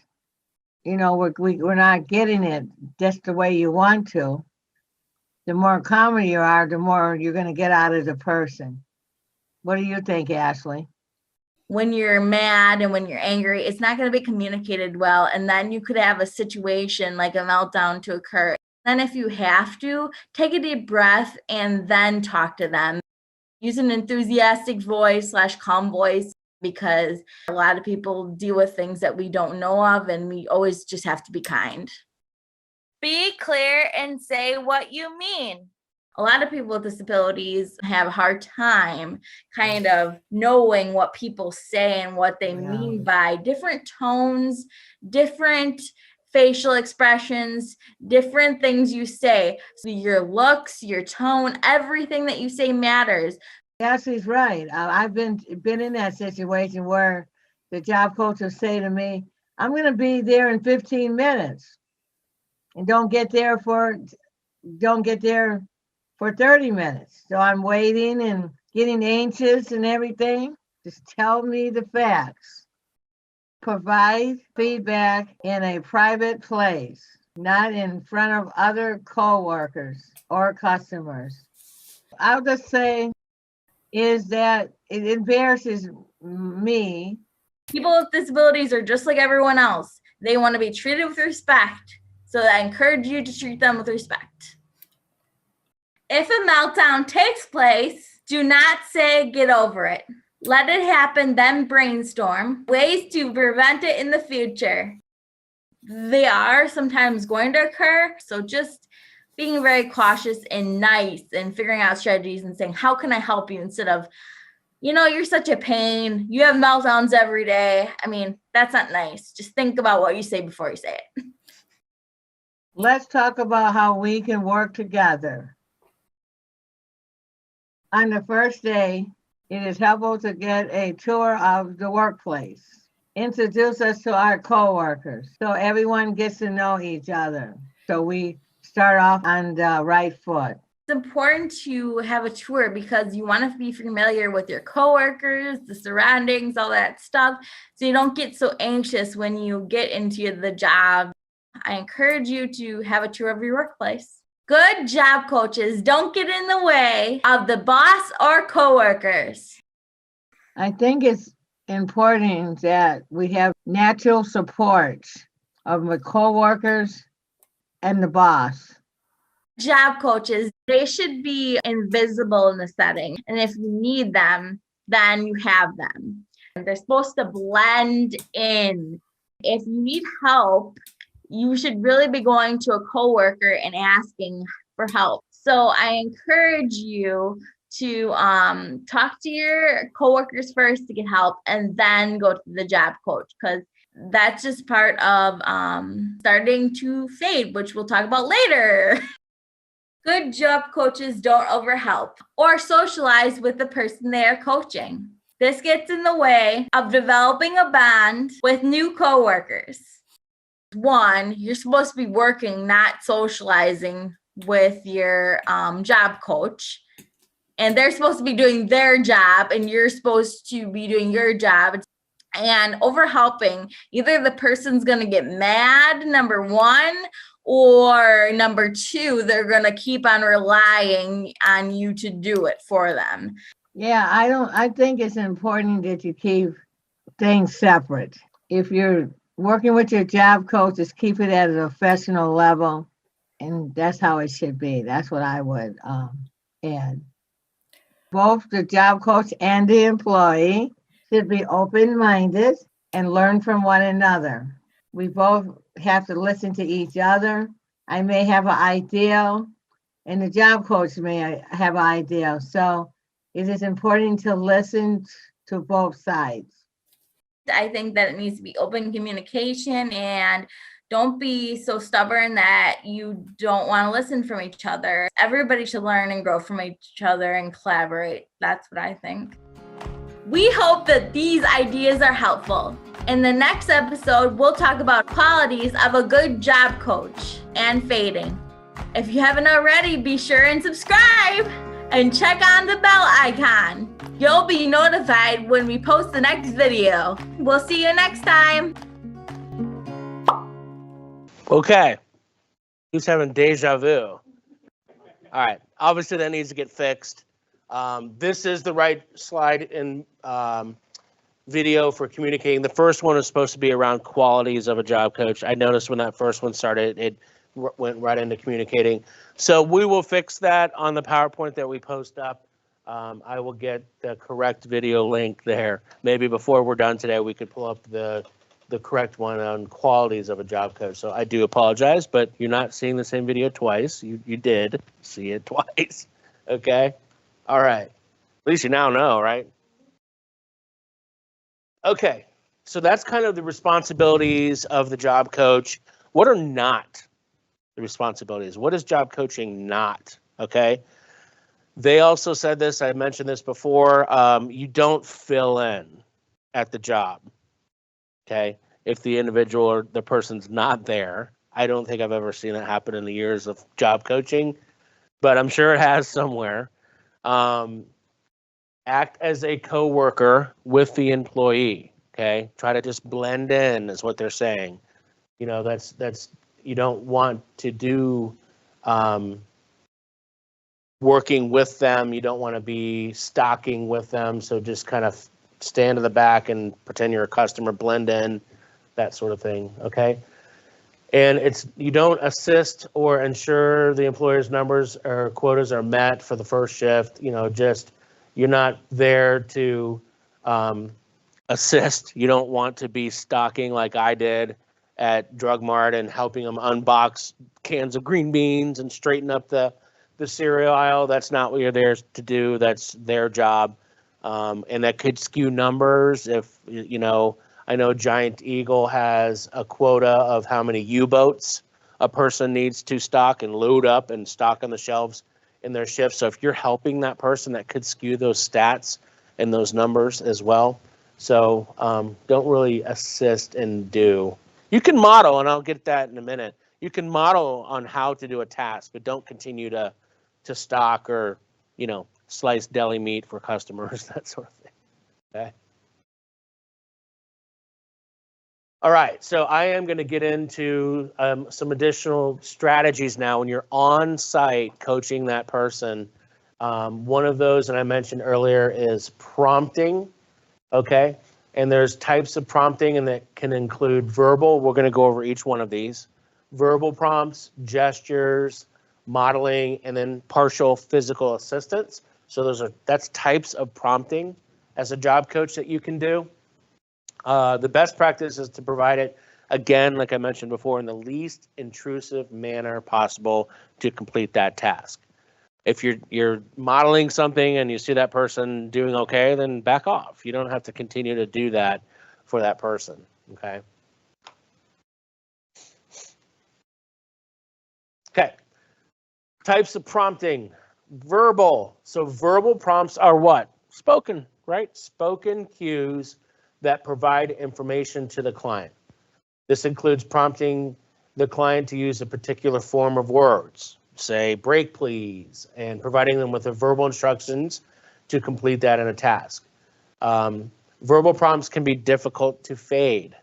Speaker 4: You know, we're not getting it just the way you want to. The more calmer you are, the more you're going to get out of the person. What do you think, Ashley?
Speaker 3: When you're mad and when you're angry, it's not going to be communicated well. And then you could have a situation like a meltdown to occur. Then if you have to, take a deep breath and then talk to them. Use an enthusiastic voice / calm voice, because a lot of people deal with things that we don't know of, and we always just have to be kind. Be clear and say what you mean. A lot of people with disabilities have a hard time kind of knowing what people say and what they mean by different tones, different facial expressions, different things you say. So your looks, your tone, everything that you say matters.
Speaker 4: Ashley's right. I've been in that situation where the job coach will say to me, I'm going to be there in 15 minutes. And don't get there for 30 minutes. So I'm waiting and getting anxious and everything. Just tell me the facts. Provide feedback in a private place, not in front of other coworkers or customers. I'll just say is that it embarrasses me.
Speaker 3: People with disabilities are just like everyone else. They want to be treated with respect. So I encourage you to treat them with respect. If a meltdown takes place, do not say get over it. Let it happen, then brainstorm ways to prevent it in the future. They are sometimes going to occur, so just being very cautious and nice and figuring out strategies and saying, how can I help you? Instead of, you're such a pain. You have meltdowns every day. I mean, that's not nice. Just think about what you say before you say it.
Speaker 4: Let's talk about how we can work together. On the first day, it is helpful to get a tour of the workplace. introduce us to our coworkers so everyone gets to know each other. So we start off on the right foot.
Speaker 3: It's important to have a tour because you want to be familiar with your coworkers, the surroundings, all that stuff, so you don't get so anxious when you get into the job. I encourage you to have a tour of your workplace. Good job coaches don't get in the way of the boss or coworkers.
Speaker 4: I think it's important that we have natural support of the coworkers and the boss.
Speaker 3: Job coaches, they should be invisible in the setting. And if you need them, then you have them. And they're supposed to blend in. If you need help, you should really be going to a coworker and asking for help. So I encourage you to talk to your coworkers first to get help and then go to the job coach, because that's just part of starting to fade, which we'll talk about later. Good job coaches don't overhelp or socialize with the person they are coaching. This gets in the way of developing a bond with new coworkers. One, you're supposed to be working, not socializing with your job coach. And they're supposed to be doing their job and you're supposed to be doing your job. And overhelping, either the person's going to get mad, number one, or number two, they're going to keep on relying on you to do it for them.
Speaker 4: Yeah, I think it's important that you keep things separate. If you're working with your job coach, just keep it at a professional level. And that's how it should be. That's what I would add. Both the job coach and the employee should be open-minded and learn from one another. We both have to listen to each other. I may have an idea, and the job coach may have an idea. So it is important to listen to both sides.
Speaker 3: I think that it needs to be open communication, and don't be so stubborn that you don't want to listen from each other. Everybody should learn and grow from each other and collaborate. That's what I think. We hope that these ideas are helpful. In the next episode, we'll talk about qualities of a good job coach and fading. If you haven't already, be sure and subscribe and check on the bell icon. You'll be notified when we post the next video. We'll see you next time.
Speaker 2: Okay. Who's having deja vu? All right. Obviously, that needs to get fixed. This is the right slide in video for communicating. The first one is supposed to be around qualities of a job coach. I noticed when that first one started, it went right into communicating. So we will fix that on the PowerPoint that we post up. I will get the correct video link there. Maybe before we're done today, we could pull up the correct one on qualities of a job coach. So I do apologize, but you're not seeing the same video twice. You did see it twice. Okay. All right. At least you now know, right? Okay. So that's kind of the responsibilities of the job coach. What are not the responsibilities? What is job coaching not? Okay. They also said this, I mentioned this before, you don't fill in at the job. Okay. If the individual or the person's not there, I don't think I've ever seen it happen in the years of job coaching, but I'm sure it has somewhere. Act as a coworker with the employee. Okay. Try to just blend in is what they're saying. You know, that's, you don't want to do, working with them. You don't want to be stocking with them. So just kind of stand in the back and pretend you're a customer, blend in, that sort of thing. Okay. And you don't assist or ensure the employer's numbers or quotas are met for the first shift. You know, just, you're not there to assist. You don't want to be stocking like I did at Drug Mart and helping them unbox cans of green beans and straighten up the cereal aisle. That's not what you're there to do. That's their job. And that could skew numbers. If, you know, I know Giant Eagle has a quota of how many U-boats a person needs to stock and load up and stock on the shelves in their shift. So if you're helping that person, that could skew those stats and those numbers as well. So don't really assist and do. You can model, and I'll get that in a minute. You can model on how to do a task, but don't continue to stock or, slice deli meat for customers, that sort of thing. Okay. All right, so I am going to get into some additional strategies now when you're on site coaching that person. One of those, and I mentioned earlier, is prompting. Okay, and there's types of prompting, and that can include verbal. We're going to go over each one of these. Verbal prompts, gestures, modeling, and then partial physical assistance. So that's types of prompting as a job coach that you can do. The best practice is to provide it, again, like I mentioned before, in the least intrusive manner possible to complete that task. If you're modeling something and you see that person doing okay, then back off. You don't have to continue to do that for that person, okay? Okay, types of prompting, verbal. So verbal prompts are what? Spoken, right? Spoken cues that provide information to the client. This includes prompting the client to use a particular form of words, say break please, and providing them with the verbal instructions to complete that in a task. Verbal prompts can be difficult to fade.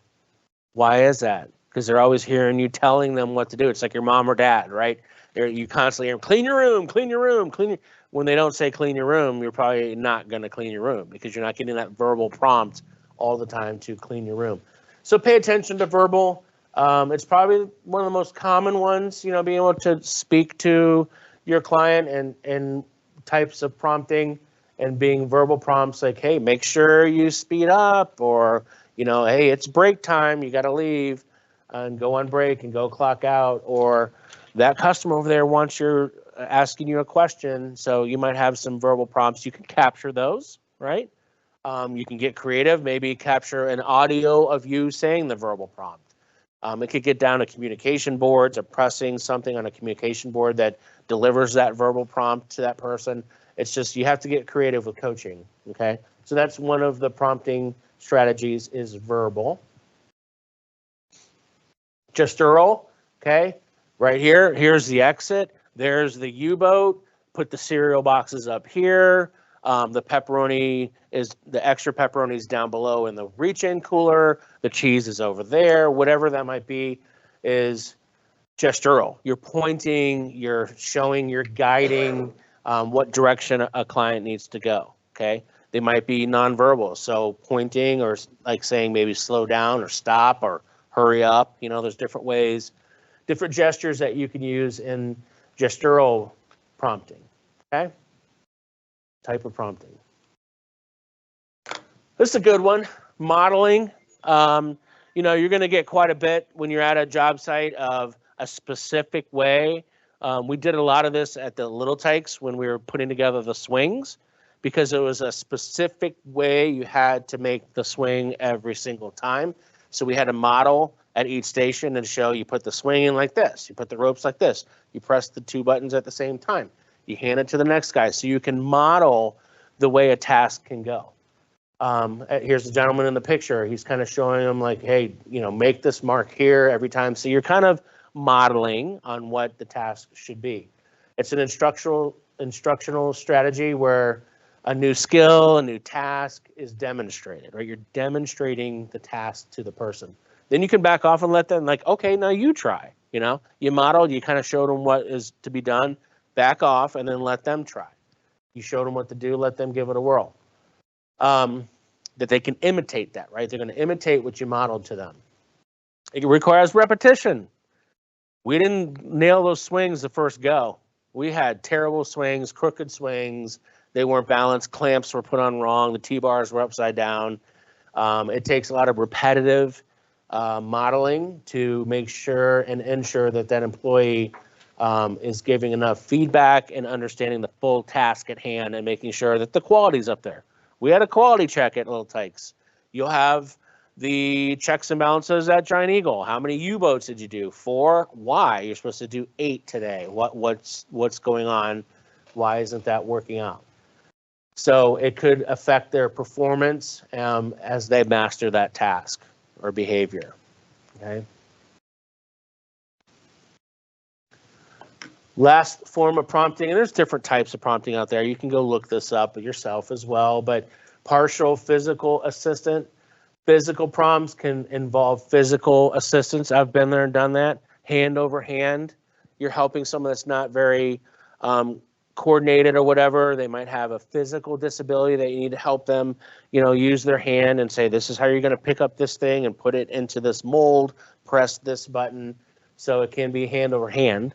Speaker 2: Why is that? Because they're always hearing you telling them what to do. It's like your mom or dad, right? You constantly hear, clean your room, clean your room, clean your... When they don't say clean your room, you're probably not going to clean your room because you're not getting that verbal prompt all the time to clean your room. So pay attention to verbal. It's probably one of the most common ones, being able to speak to your client and types of prompting and being verbal prompts like, hey, make sure you speed up, or, hey, it's break time, you got to leave and go on break and go clock out, or that customer over there wants asking you a question. So you might have some verbal prompts. You can capture those, right? You can get creative, maybe capture an audio of you saying the verbal prompt. It could get down to communication boards or pressing something on a communication board that delivers that verbal prompt to that person. It's just, you have to get creative with coaching, okay? So that's one of the prompting strategies is verbal. Gestural, okay? Right here, here's the exit. There's the U-boat. Put the cereal boxes up here. The pepperoni the extra pepperoni is down below in the reach-in cooler. The cheese is over there. Whatever that might be is gestural. You're pointing, you're showing, you're guiding what direction a client needs to go, okay? They might be nonverbal, so pointing or like saying maybe slow down or stop or hurry up. There's different ways, different gestures that you can use in gestural prompting, okay? Type of prompting. This is a good one, modeling. You're going to get quite a bit when you're at a job site of a specific way. We did a lot of this at the Little Tykes when we were putting together the swings, because it was a specific way you had to make the swing every single time. So we had a model at each station and show you put the swing in like this, you put the ropes like this, you press the two buttons at the same time. You hand it to the next guy so you can model the way a task can go. Here's the gentleman in the picture. He's kind of showing them like, hey, make this mark here every time. So you're kind of modeling on what the task should be. It's an instructional strategy where a new skill, a new task is demonstrated, right? You're demonstrating the task to the person. Then you can back off and let them like, okay, now you try. You modeled, you kind of showed them what is to be done. Back off and then let them try. You showed them what to do, let them give it a whirl. That they can imitate that, right? They're going to imitate what you modeled to them. It requires repetition. We didn't nail those swings the first go. We had terrible swings, crooked swings. They weren't balanced. Clamps were put on wrong. The T-bars were upside down. It takes a lot of repetitive modeling to make sure and ensure that employee is giving enough feedback and understanding the full task at hand and making sure that the quality's up there. We had a quality check at Little Tykes. You'll have the checks and balances at Giant Eagle. How many U-boats did you do? 4. Why? You're supposed to do 8 today. What's going on? Why isn't that working out? So it could affect their performance as they master that task or behavior. Okay. Last form of prompting, and there's different types of prompting out there. You can go look this up yourself as well, but partial physical assistant. Physical prompts can involve physical assistance. I've been there and done that. Hand over hand. You're helping someone that's not very coordinated or whatever. They might have a physical disability that you need to help them, use their hand and say, this is how you're going to pick up this thing and put it into this mold, press this button. So it can be hand over hand.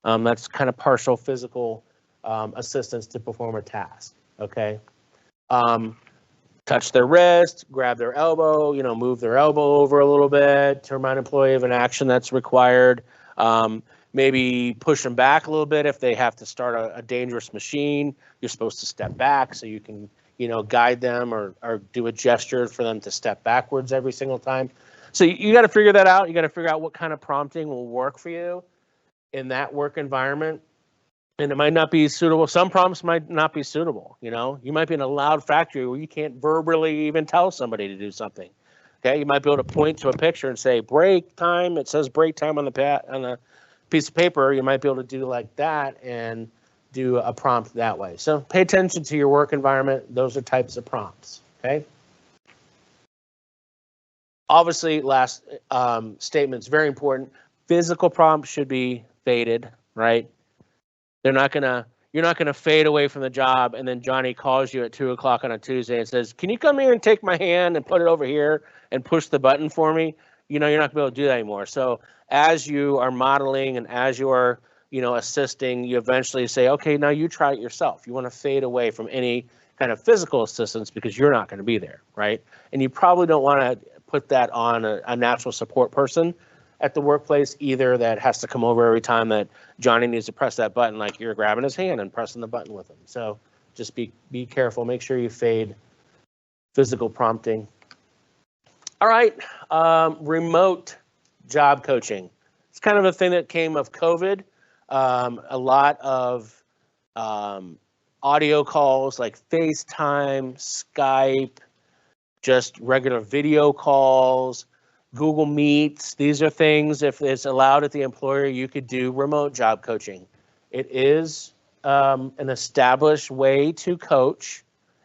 Speaker 2: That's kind of partial physical assistance to perform a task, okay? Touch their wrist, grab their elbow, move their elbow over a little bit to remind employee of an action that's required. Maybe push them back a little bit if they have to start a dangerous machine. You're supposed to step back so you can, guide them or do a gesture for them to step backwards every single time. So you got to figure that out. You got to figure out what kind of prompting will work for you in that work environment. And it might not be suitable. Some prompts might not be suitable. You might be in a loud factory where you can't verbally even tell somebody to do something. Okay, you might be able to point to a picture and say break time. It says break time on the piece of paper. You might be able to do like that and do a prompt that way. So pay attention to your work environment. Those are types of prompts. Okay. Obviously, last statement is very important. Physical prompts should be faded, right? You're not gonna fade away from the job and then Johnny calls you at 2:00 on a Tuesday and says, "Can you come here and take my hand and put it over here and push the button for me?" You're not gonna be able to do that anymore. So as you are modeling and as you are, assisting, you eventually say, "Okay, now you try it yourself." You want to fade away from any kind of physical assistance because you're not going to be there, right? And you probably don't want to put that on a natural support person at the workplace either that has to come over every time that Johnny needs to press that button, like you're grabbing his hand and pressing the button with him. So just be careful. Make sure you fade physical prompting. All right, remote job coaching. It's kind of a thing that came of COVID. A lot of audio calls like FaceTime, Skype, just regular video calls, Google Meets. These are things, if it's allowed at the employer, you could do remote job coaching. It is an established way to coach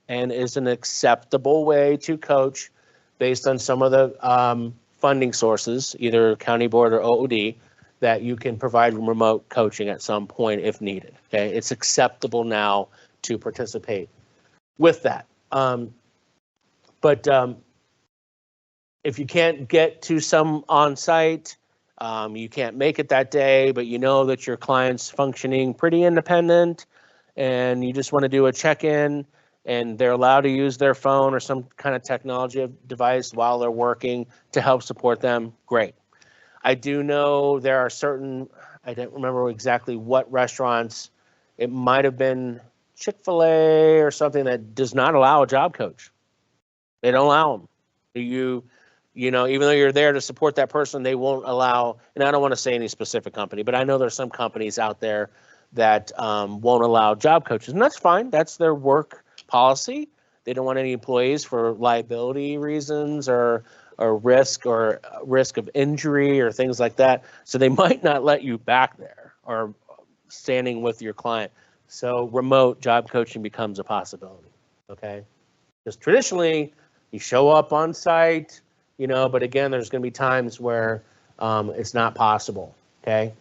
Speaker 2: and is an acceptable way to coach based on some of the funding sources, either county board or OOD, that you can provide remote coaching at some point if needed. Okay, it's acceptable now to participate with that. But if you can't get to some on-site, you can't make it that day, but you know that your client's functioning pretty independent and you just want to do a check-in and they're allowed to use their phone or some kind of technology device while they're working to help support them, great. I do know there are certain, I don't remember exactly what restaurants, it might have been Chick-fil-A or something that does not allow a job coach. They don't allow them. Even though you're there to support that person, they won't allow, and I don't want to say any specific company, but I know there's some companies out there that won't allow job coaches, and that's fine. That's their work policy. They don't want any employees for liability reasons or risk of injury or things like that. So they might not let you back there or standing with your client. So remote job coaching becomes a possibility, okay? Because traditionally, you show up on site, but again, there's going to be times where it's not possible, okay?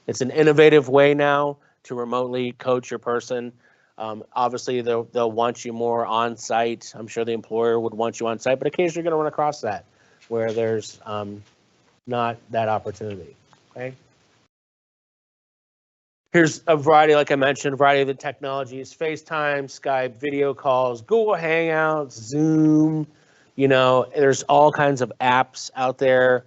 Speaker 2: It's an innovative way now to remotely coach your person. Obviously, they'll want you more on site. I'm sure the employer would want you on site, but occasionally you're going to run across that where there's not that opportunity, okay? Here's a variety, like I mentioned, a variety of the technologies: FaceTime, Skype, video calls, Google Hangouts, Zoom. There's all kinds of apps out there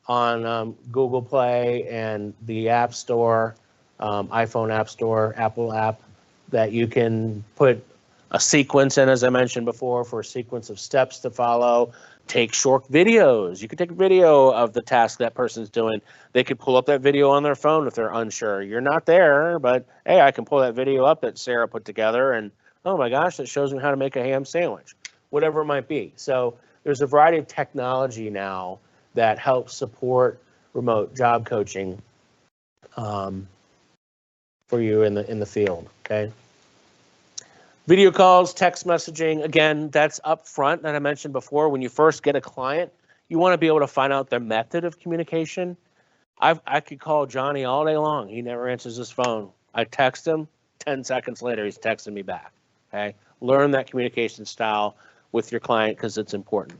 Speaker 2: on Google Play and the App Store, iPhone App Store, Apple app, that you can put a sequence in, as I mentioned before, for a sequence of steps to follow take short videos. You can take a video of the task that person's doing. They could pull up that video on their phone if they're unsure. You're not there, but hey, I can pull that video up that Sarah put together, and oh my gosh, that shows me how to make a ham sandwich, whatever it might be. So there's a variety of technology now that helps support remote job coaching for you in the field. Okay. Video calls, text messaging, again, that's up front that I mentioned before. When you first get a client, you want to be able to find out their method of communication. I could call Johnny all day long. He never answers his phone. I text him, 10 seconds later, he's texting me back. Okay. Learn that communication style with your client because it's important.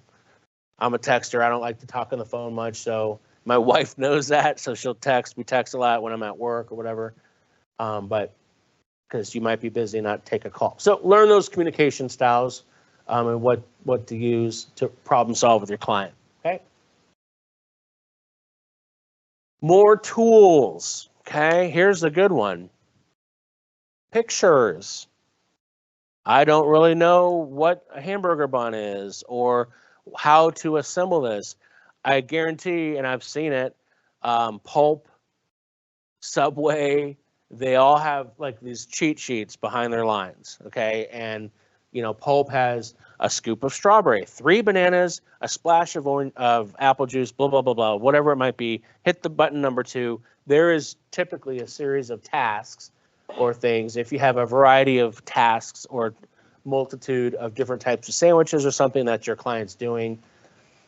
Speaker 2: I'm a texter. I don't like to talk on the phone much, so my wife knows that, so she'll text. We text a lot when I'm at work or whatever, but because you might be busy and not take a call. So learn those communication styles and what to use to problem solve with your client, okay? More tools, okay? Here's a good one. Pictures. I don't really know what a hamburger bun is or how to assemble this. I guarantee, and I've seen it, Pulp, Subway, they all have like these cheat sheets behind their lines, okay? And, you know, Pulp has a scoop of strawberry, 3 bananas, a splash of apple juice, blah, blah, blah, blah, whatever it might be. Hit the button number 2. There is typically a series of tasks or things. If you have a variety of tasks or multitude of different types of sandwiches or something that your client's doing,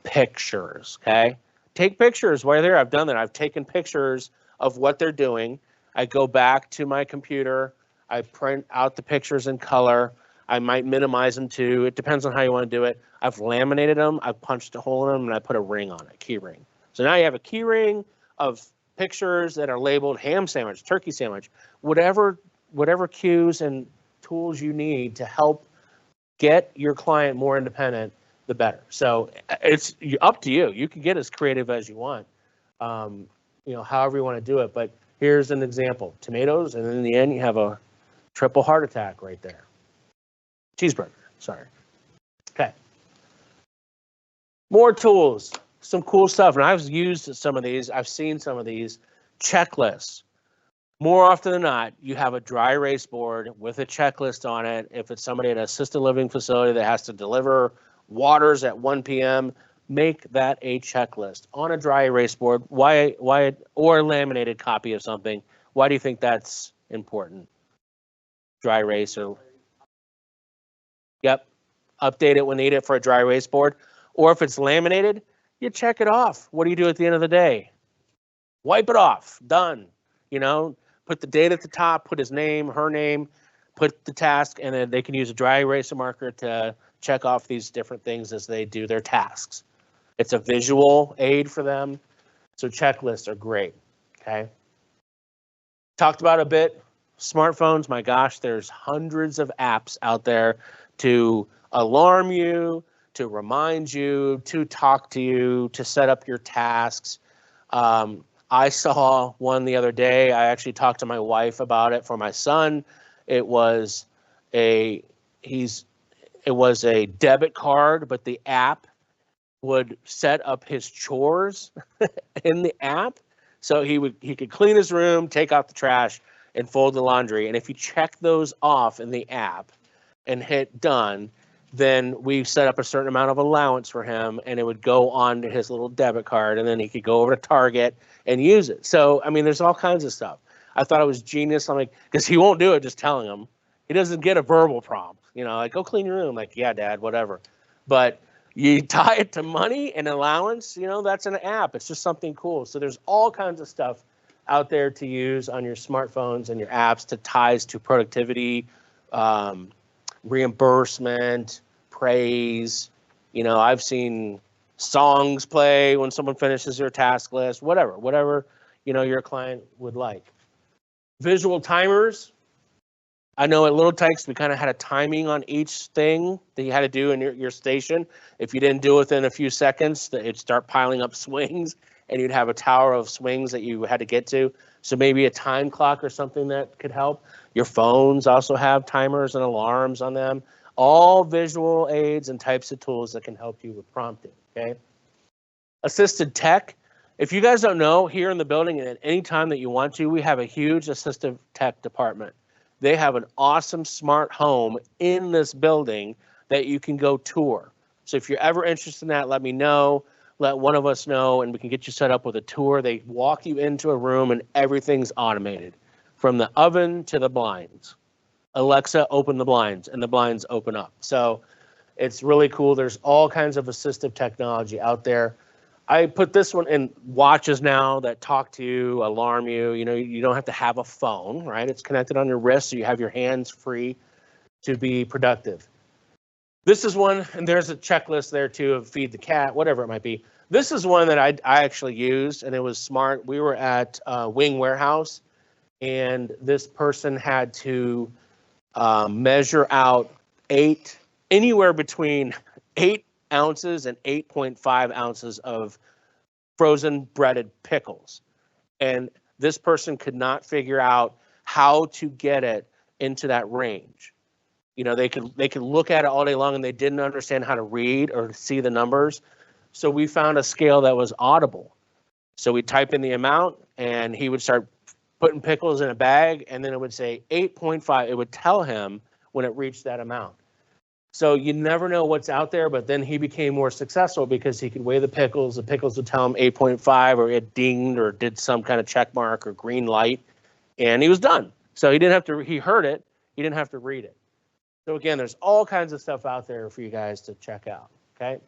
Speaker 2: pictures, okay? Take pictures while you're there. I've done that. I've taken pictures of what they're doing. I go back to my computer. I print out the pictures in color. I might minimize them too. It depends on how you want to do it. I've laminated them. I've punched a hole in them, and I put a ring on it, key ring. So now you have a key ring of pictures that are labeled ham sandwich, turkey sandwich, whatever cues and tools you need to help get your client more independent, the better. So it's up to you. You can get as creative as you want, however you want to do it. But here's an example: tomatoes, and then in the end, you have a triple heart attack right there. Cheeseburger, sorry. Okay. More tools, some cool stuff. And I've used some of these. I've seen some of these checklists. More often than not, you have a dry erase board with a checklist on it. If it's somebody at an assisted living facility that has to deliver waters at 1 p.m., make that a checklist on a dry erase board. Why, or a laminated copy of something. Why do you think that's important? Dry erase or, yep, update it when needed for a dry erase board. Or if it's laminated, you check it off. What do you do at the end of the day? Wipe it off, done. Put the date at the top, put his name, her name, put the task, and then they can use a dry eraser marker to check off these different things as they do their tasks. It's a visual aid for them, so checklists are great, okay? Talked about a bit, smartphones, my gosh, there's hundreds of apps out there to alarm you, to remind you, to talk to you, to set up your tasks. I saw one the other day. I actually talked to my wife about it for my son. It was a debit card, but the app would set up his chores in the app. So he could clean his room, take out the trash, and fold the laundry. And if you check those off in the app and hit done, then we set up a certain amount of allowance for him, and it would go on to his little debit card, and then he could go over to Target and use it. So, I mean, there's all kinds of stuff. I thought it was genius. I'm like, because he won't do it just telling him. He doesn't get a verbal prompt, like, go clean your room. Like, yeah, Dad, whatever. But you tie it to money and allowance, that's an app. It's just something cool. So there's all kinds of stuff out there to use on your smartphones and your apps to ties to productivity, reimbursement, praise. I've seen songs play when someone finishes their task list, whatever, your client would like. Visual timers. I know at Little Tykes, we kind of had a timing on each thing that you had to do in your station. If you didn't do it within a few seconds, it'd start piling up swings, and you'd have a tower of swings that you had to get to. So maybe a time clock or something that could help. Your phones also have timers and alarms on them. All visual aids and types of tools that can help you with prompting. Okay. Assisted tech. If you guys don't know, here in the building, at any time that you want to, we have a huge assistive tech department. They have an awesome smart home in this building that you can go tour. So if you're ever interested in that, let me know. Let one of us know, and we can get you set up with a tour. They walk you into a room, and everything's automated, from the oven to the blinds. Alexa, open the blinds, and the blinds open up. So it's really cool. There's all kinds of assistive technology out there. I put this one in watches now that talk to you, alarm you. You know, you don't have to have a phone, right? It's connected on your wrist, so you have your hands free to be productive. This is one, and there's a checklist there too of feed the cat, whatever it might be. This is one that I actually used, and it was smart. We were at Wing Warehouse, and this person had to measure out anywhere between 8 ounces and 8.5 ounces of frozen breaded pickles. And this person could not figure out how to get it into that range. You know, they could look at it all day long and they didn't understand how to read or see the numbers. So we found a scale that was audible. So we type in the amount and he would start putting pickles in a bag, and then it would say 8.5. It would tell him when it reached that amount. So you never know what's out there, but then he became more successful because he could weigh the pickles. The pickles would tell him 8.5, or it dinged or did some kind of check mark or green light, and he was done. So he didn't have to, he heard it, he didn't have to read it. So again, there's all kinds of stuff out there for you guys to check out, okay?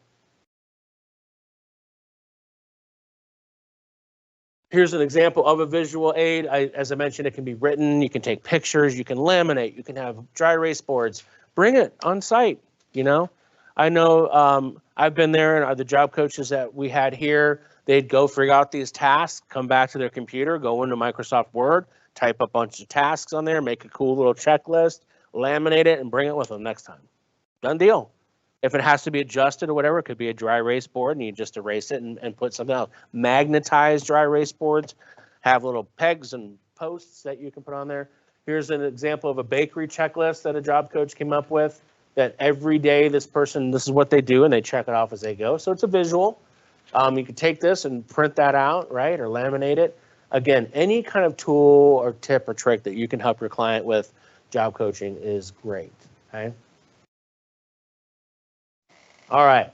Speaker 2: Here's an example of a visual aid. As I mentioned, it can be written, you can take pictures, you can laminate, you can have dry erase boards. Bring it on site, you know? I know I've been there, and the job coaches that we had here, they'd go figure out these tasks, come back to their computer, go into Microsoft Word, type a bunch of tasks on there, make a cool little checklist, laminate it, and bring it with them next time. Done deal. If it has to be adjusted or whatever, it could be a dry erase board, and you just erase it and put something else. Magnetized dry erase boards have little pegs and posts that you can put on there. Here's an example of a bakery checklist that a job coach came up with, that every day this is what they do, and they check it off as they go. So it's a visual. You could take this and print that out, right, or laminate it. Again, any kind of tool or tip or trick that you can help your client with job coaching is great, okay? All right.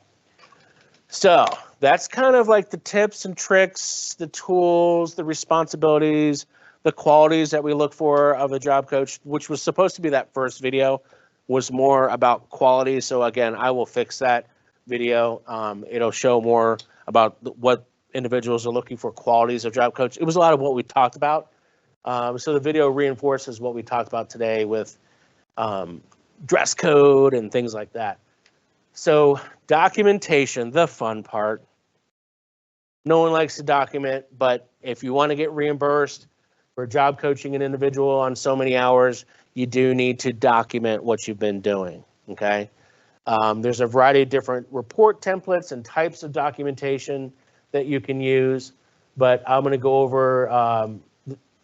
Speaker 2: So that's kind of like the tips and tricks, the tools, the responsibilities, the qualities that we look for of a job coach, which was supposed to be that first video, was more about quality. So again, I will fix that video. It'll show more about what individuals are looking for, qualities of job coach. It was a lot of what we talked about. So the video reinforces what we talked about today with dress code and things like that. So documentation, the fun part. No one likes to document, but if you want to get reimbursed for job coaching an individual on so many hours, you do need to document what you've been doing, okay? There's a variety of different report templates and types of documentation that you can use, but I'm going to go over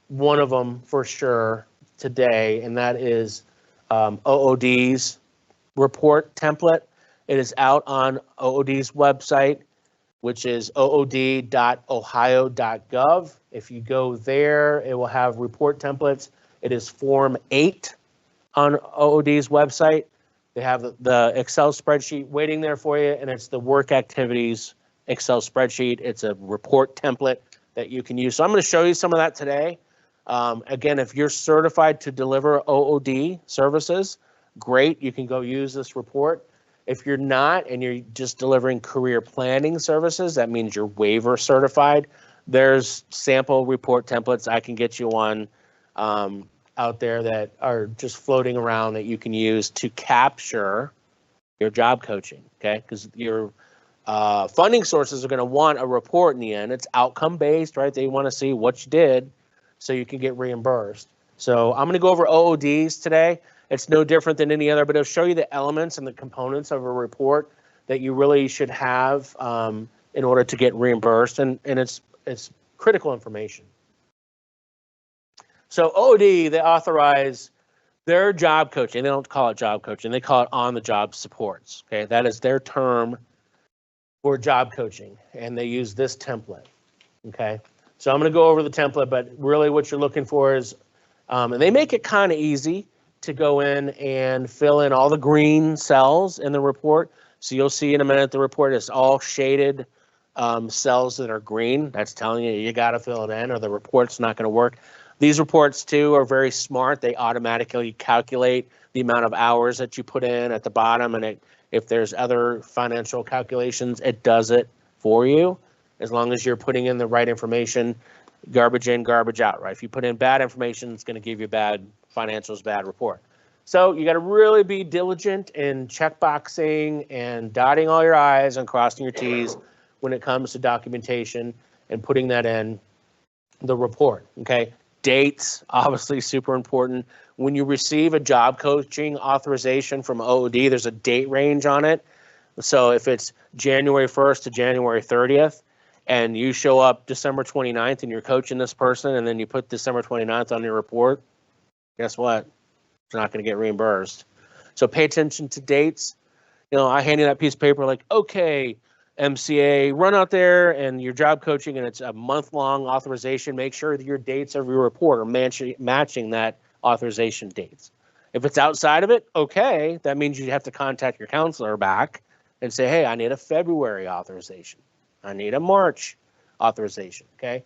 Speaker 2: one of them for sure today, and that is OOD's report template. It is out on OOD's website, which is ood.ohio.gov. If you go there, it will have report templates. It is Form 8 on OOD's website. They have the Excel spreadsheet waiting there for you, and it's the work activities Excel spreadsheet. It's a report template that you can use. So I'm going to show you some of that today. Again, if you're certified to deliver OOD services, great, you can go use this report. If you're not, and you're just delivering career planning services, that means you're waiver certified. There's sample report templates I can get you on out there that are just floating around that you can use to capture your job coaching, okay? Because your funding sources are going to want a report in the end. It's outcome based, right? They want to see what you did so you can get reimbursed. So I'm going to go over OODs today. It's no different than any other, but it'll show you the elements and the components of a report that you really should have in order to get reimbursed, and it's critical information. So OOD, they authorize their job coaching. They don't call it job coaching. They call it on-the-job supports. Okay, that is their term for job coaching, and they use this template. Okay, so I'm going to go over the template, but really what you're looking for is, and they make it kind of easy to go in and fill in all the green cells in the report. So you'll see in a minute the report is all shaded cells that are green. That's telling you got to fill it in or the report's not going to work. These reports too are very smart. They automatically calculate the amount of hours that you put in at the bottom, and if there's other financial calculations, it does it for you as long as you're putting in the right information, garbage in, garbage out, right? If you put in bad information, it's going to give you bad financials, bad report. So you got to really be diligent in checkboxing and dotting all your I's and crossing your T's when it comes to documentation and putting that in the report, okay? Dates, obviously super important. When you receive a job coaching authorization from OOD, there's a date range on it. So if it's January 1st to January 30th, and you show up December 29th and you're coaching this person, and then you put December 29th on your report, guess what? It's not going to get reimbursed. So pay attention to dates. You know, I hand you that piece of paper like, okay, MCA, run out there and your job coaching, and it's a month-long authorization. Make sure that your dates of your report are matching that authorization dates. If it's outside of it, okay, that means you have to contact your counselor back and say, hey, I need a February authorization. I need a March authorization, okay?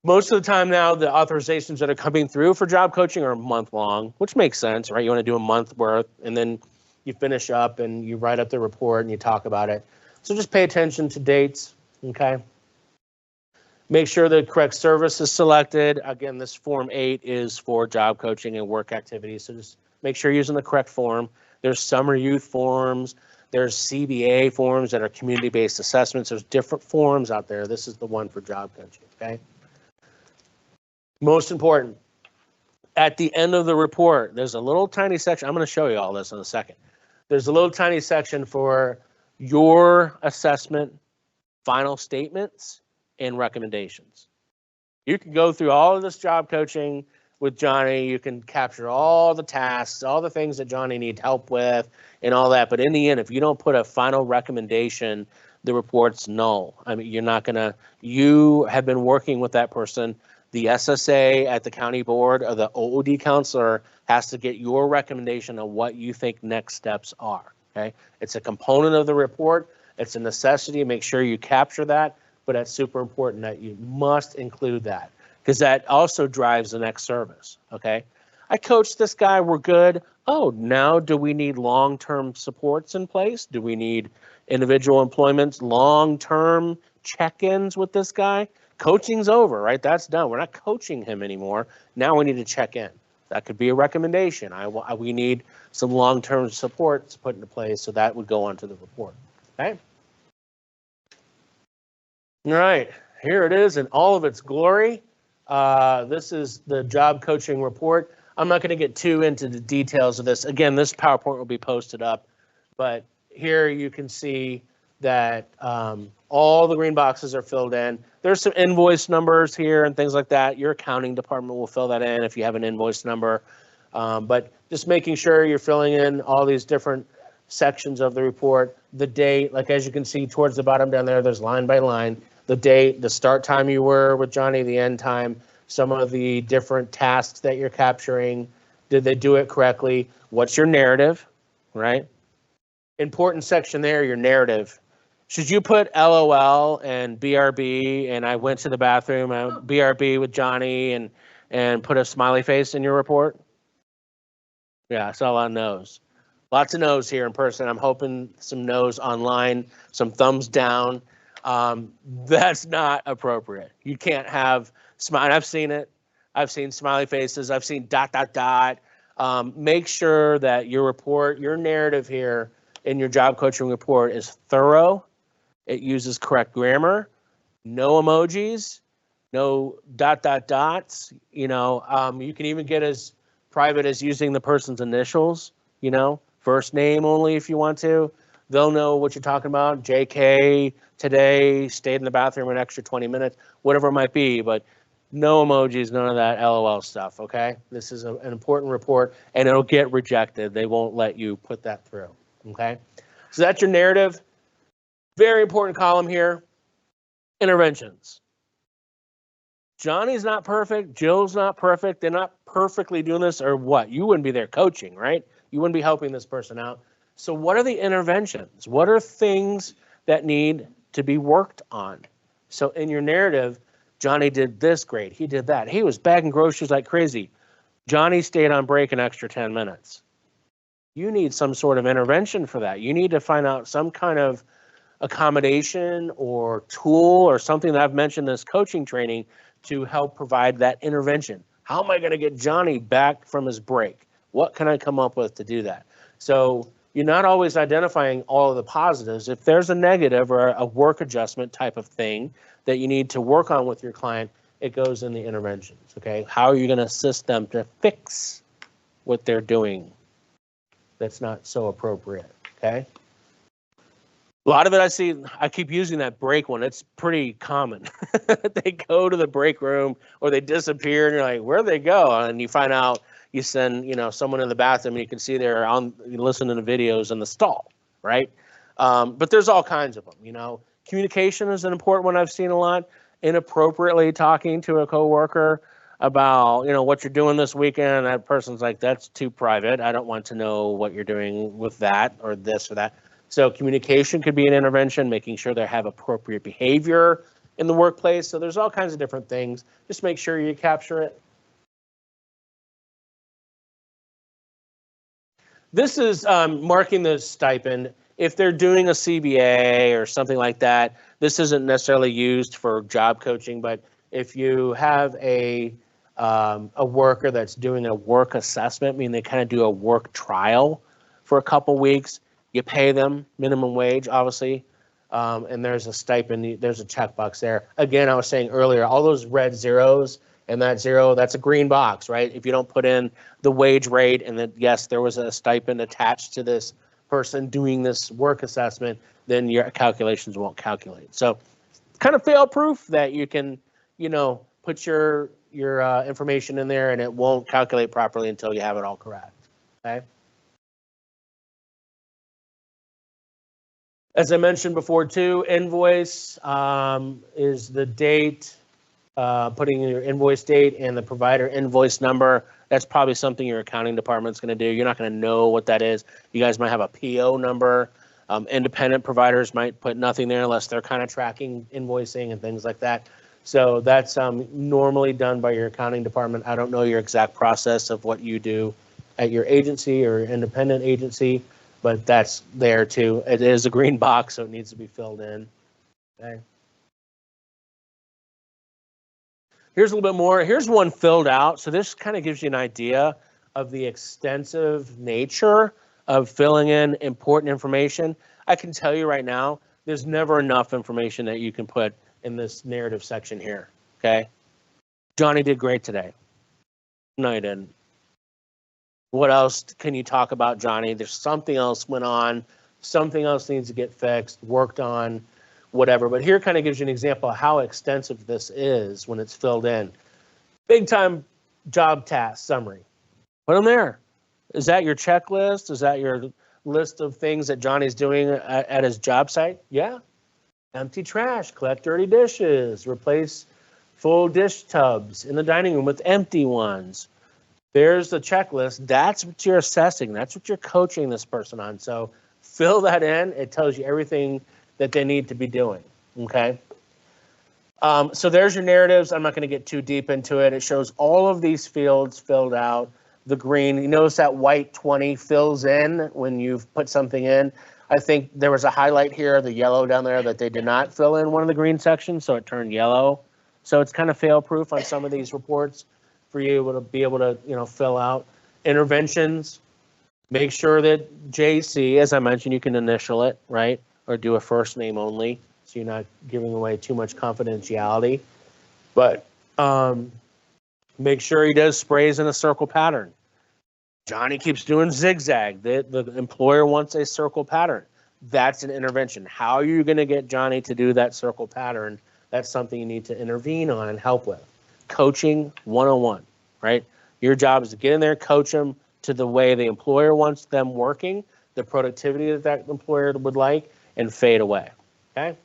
Speaker 2: Most of the time now, the authorizations that are coming through for job coaching are month-long, which makes sense, right? You want to do a month worth, and then you finish up and you write up the report and you talk about it. So just pay attention to dates, okay? Make sure the correct service is selected. Again, this Form 8 is for job coaching and work activities, so just make sure you're using the correct form. There's summer youth forms. There's CBA forms that are community-based assessments. There's different forms out there. This is the one for job coaching, okay? Most important, at the end of the report, there's a little tiny section. I'm going to show you all this in a second. There's a little tiny section for your assessment, final statements, and recommendations. You can go through all of this job coaching with Johnny. You can capture all the tasks, all the things that Johnny needs help with, and all that. But in the end, if you don't put a final recommendation, the report's null. I mean, you're not going to, you have been working with that person. The SSA at the county board or the OOD counselor has to get your recommendation on what you think next steps are, okay? It's a component of the report. It's a necessity. Make sure you capture that, but it's super important that you must include that because that also drives the next service, okay? I coached this guy, we're good. Oh, now do we need long-term supports in place? Do we need individual employments, long-term check-ins with this guy? Coaching's over, right? That's done. We're not coaching him anymore. Now we need to check in. That could be a recommendation. We need some long-term supports put into place, so that would go onto the report, okay? All right, here it is in all of its glory. This is the job coaching report. I'm not going to get too into the details of this. Again, this PowerPoint will be posted up, but here you can see that all the green boxes are filled in. There's some invoice numbers here and things like that. Your accounting department will fill that in if you have an invoice number. But just making sure you're filling in all these different sections of the report. The date, like as you can see towards the bottom down there, there's line by line. The date, the start time you were with Johnny, the end time, some of the different tasks that you're capturing. Did they do it correctly? What's your narrative, right? Important section there, your narrative. Should you put LOL and BRB and I went to the bathroom, BRB with Johnny and put a smiley face in your report? Yeah, I saw a lot of no's. Lots of no's here in person. I'm hoping some no's online, some thumbs down. That's not appropriate. You can't have smile. I've seen it. I've seen smiley faces. I've seen ... Make sure that your report, your narrative here in your job coaching report is thorough. It uses correct grammar, no emojis, no ... You know, you can even get as private as using the person's initials, you know, first name only if you want to. They'll know what you're talking about. JK today stayed in the bathroom an extra 20 minutes, whatever it might be, but no emojis, none of that LOL stuff, okay? This is an important report and it'll get rejected. They won't let you put that through, okay? So that's your narrative. Very important column here, interventions. Johnny's not perfect. Jill's not perfect. They're not perfectly doing this, or what? You wouldn't be there coaching, right? You wouldn't be helping this person out. So what are the interventions? What are things that need to be worked on? So in your narrative, Johnny did this great. He did that. He was bagging groceries like crazy. Johnny stayed on break an extra 10 minutes. You need some sort of intervention for that. You need to find out some kind of accommodation or tool or something that I've mentioned in this coaching training to help provide that intervention. How am I going to get Johnny back from his break? What can I come up with to do that? So you're not always identifying all of the positives. If there's a negative or a work adjustment type of thing that you need to work on with your client, it goes in the interventions, okay? How are you going to assist them to fix what they're doing that's not so appropriate, okay? A lot of it I keep using that break one. It's pretty common. They go to the break room or they disappear and you're like, where'd they go? And you find out, you send, someone in the bathroom and you can see they're listening to videos in the stall, right? But there's all kinds of them, Communication is an important one I've seen a lot. Inappropriately talking to a coworker about, what you're doing this weekend. And that person's like, that's too private. I don't want to know what you're doing with that or this or that. So communication could be an intervention, making sure they have appropriate behavior in the workplace. So there's all kinds of different things. Just make sure you capture it. This is marking the stipend. If they're doing a CBA or something like that, this isn't necessarily used for job coaching, but if you have a worker that's doing a work assessment, meaning they kind of do a work trial for a couple weeks, you pay them minimum wage, obviously, and there's a stipend, there's a checkbox there. Again, I was saying earlier, all those red zeros and that zero, that's a green box, right? If you don't put in the wage rate and that, yes, there was a stipend attached to this person doing this work assessment, then your calculations won't calculate. So kind of fail proof that you can, put your information in there and it won't calculate properly until you have it all correct, okay? As I mentioned before too, invoice is the date, putting in your invoice date and the provider invoice number. That's probably something your accounting department's going to do. You're not going to know what that is. You guys might have a PO number. Independent providers might put nothing there unless they're kind of tracking invoicing and things like that. So that's normally done by your accounting department. I don't know your exact process of what you do at your agency or independent agency, but that's there too. It is a green box, so it needs to be filled in. Okay. Here's a little bit more. Here's one filled out. So this kind of gives you an idea of the extensive nature of filling in important information. I can tell you right now, there's never enough information that you can put in this narrative section here, okay? Johnny did great today. No, he didn't. What else can you talk about Johnny? There's something else went on, something else needs to get fixed, worked on, whatever. But here kind of gives you an example of how extensive this is when it's filled in. Big time job task summary. Put them there. Is that your checklist? Is that your list of things that Johnny's doing at his job site? Yeah. Empty trash, collect dirty dishes, replace full dish tubs in the dining room with empty ones. There's the checklist. That's what you're assessing. That's what you're coaching this person on. So fill that in. It tells you everything that they need to be doing, okay? So there's your narratives. I'm not going to get too deep into it. It shows all of these fields filled out. The green, you notice that white 20 fills in when you've put something in. I think there was a highlight here, the yellow down there, that they did not fill in one of the green sections, so it turned yellow. So it's kind of fail-proof on some of these reports for you to be able to, fill out. Interventions, make sure that JC, as I mentioned, you can initial it, right? Or do a first name only, so you're not giving away too much confidentiality. But make sure he does sprays in a circle pattern. Johnny keeps doing zigzag. The employer wants a circle pattern. That's an intervention. How are you going to get Johnny to do that circle pattern? That's something you need to intervene on and help with. Coaching 101, right? Your job is to get in there, coach them to the way the employer wants them working, the productivity that employer would like, and fade away. Okay?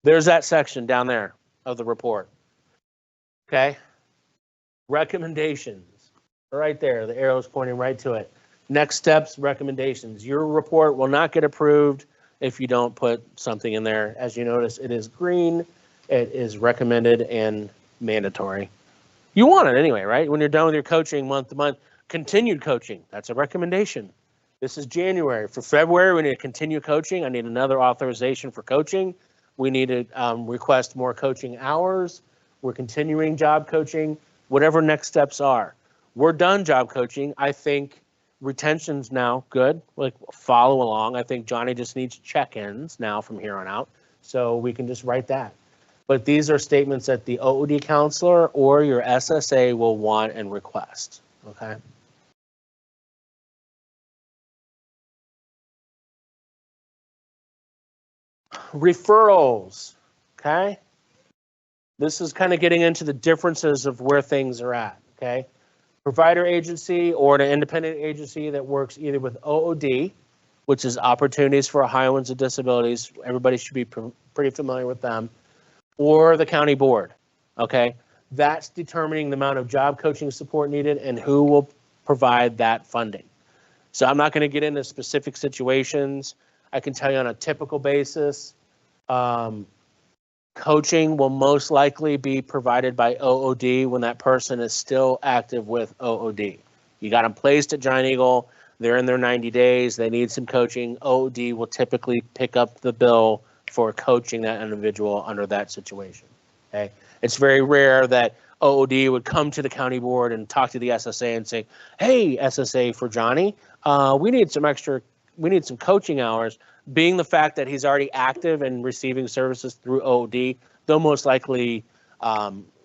Speaker 2: There's that section down there of the report. Okay? Recommendations. Right there, the arrow's pointing right to it. Next steps, recommendations. Your report will not get approved if you don't put something in there. As you notice, it is green. It is recommended and mandatory. You want it anyway, right? When you're done with your coaching month to month, continued coaching, that's a recommendation. This is January. For February, we need to continue coaching. I need another authorization for coaching. We need to request more coaching hours. We're continuing job coaching, whatever next steps are. We're done job coaching. I think retention's now good. Like, follow along. I think Johnny just needs check-ins now from here on out. So we can just write that. But these are statements that the OOD counselor or your SSA will want and request, okay? Referrals, okay? This is kind of getting into the differences of where things are at, okay? Provider agency or an independent agency that works either with OOD, which is Opportunities for Ohioans with Disabilities. Everybody should be pretty familiar with them. Or the county board, okay? That's determining the amount of job coaching support needed and who will provide that funding. So I'm not going to get into specific situations. I can tell you on a typical basis, coaching will most likely be provided by OOD when that person is still active with OOD. You got them placed at Giant Eagle, they're in their 90 days, they need some coaching. OOD will typically pick up the bill for coaching that individual under that situation, okay? It's very rare that OOD would come to the county board and talk to the SSA and say, hey, SSA for Johnny, we need some coaching hours. Being the fact that he's already active and receiving services through OOD, they'll most likely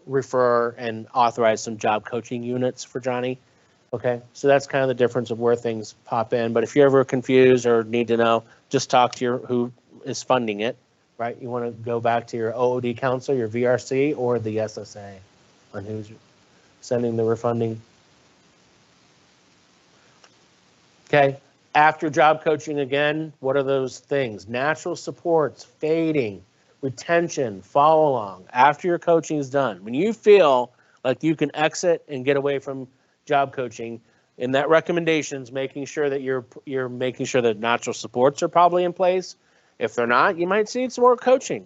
Speaker 2: refer and authorize some job coaching units for Johnny, okay? So that's kind of the difference of where things pop in. But if you're ever confused or need to know, just talk to who is funding it, right? You want to go back to your OOD counselor, your VRC, or the SSA on who's sending the refunding. Okay, after job coaching again, what are those things? Natural supports, fading, retention, follow along. After your coaching is done, when you feel like you can exit and get away from job coaching, in that recommendations, making sure that you're making sure that natural supports are probably in place. If they're not, you might need some more coaching.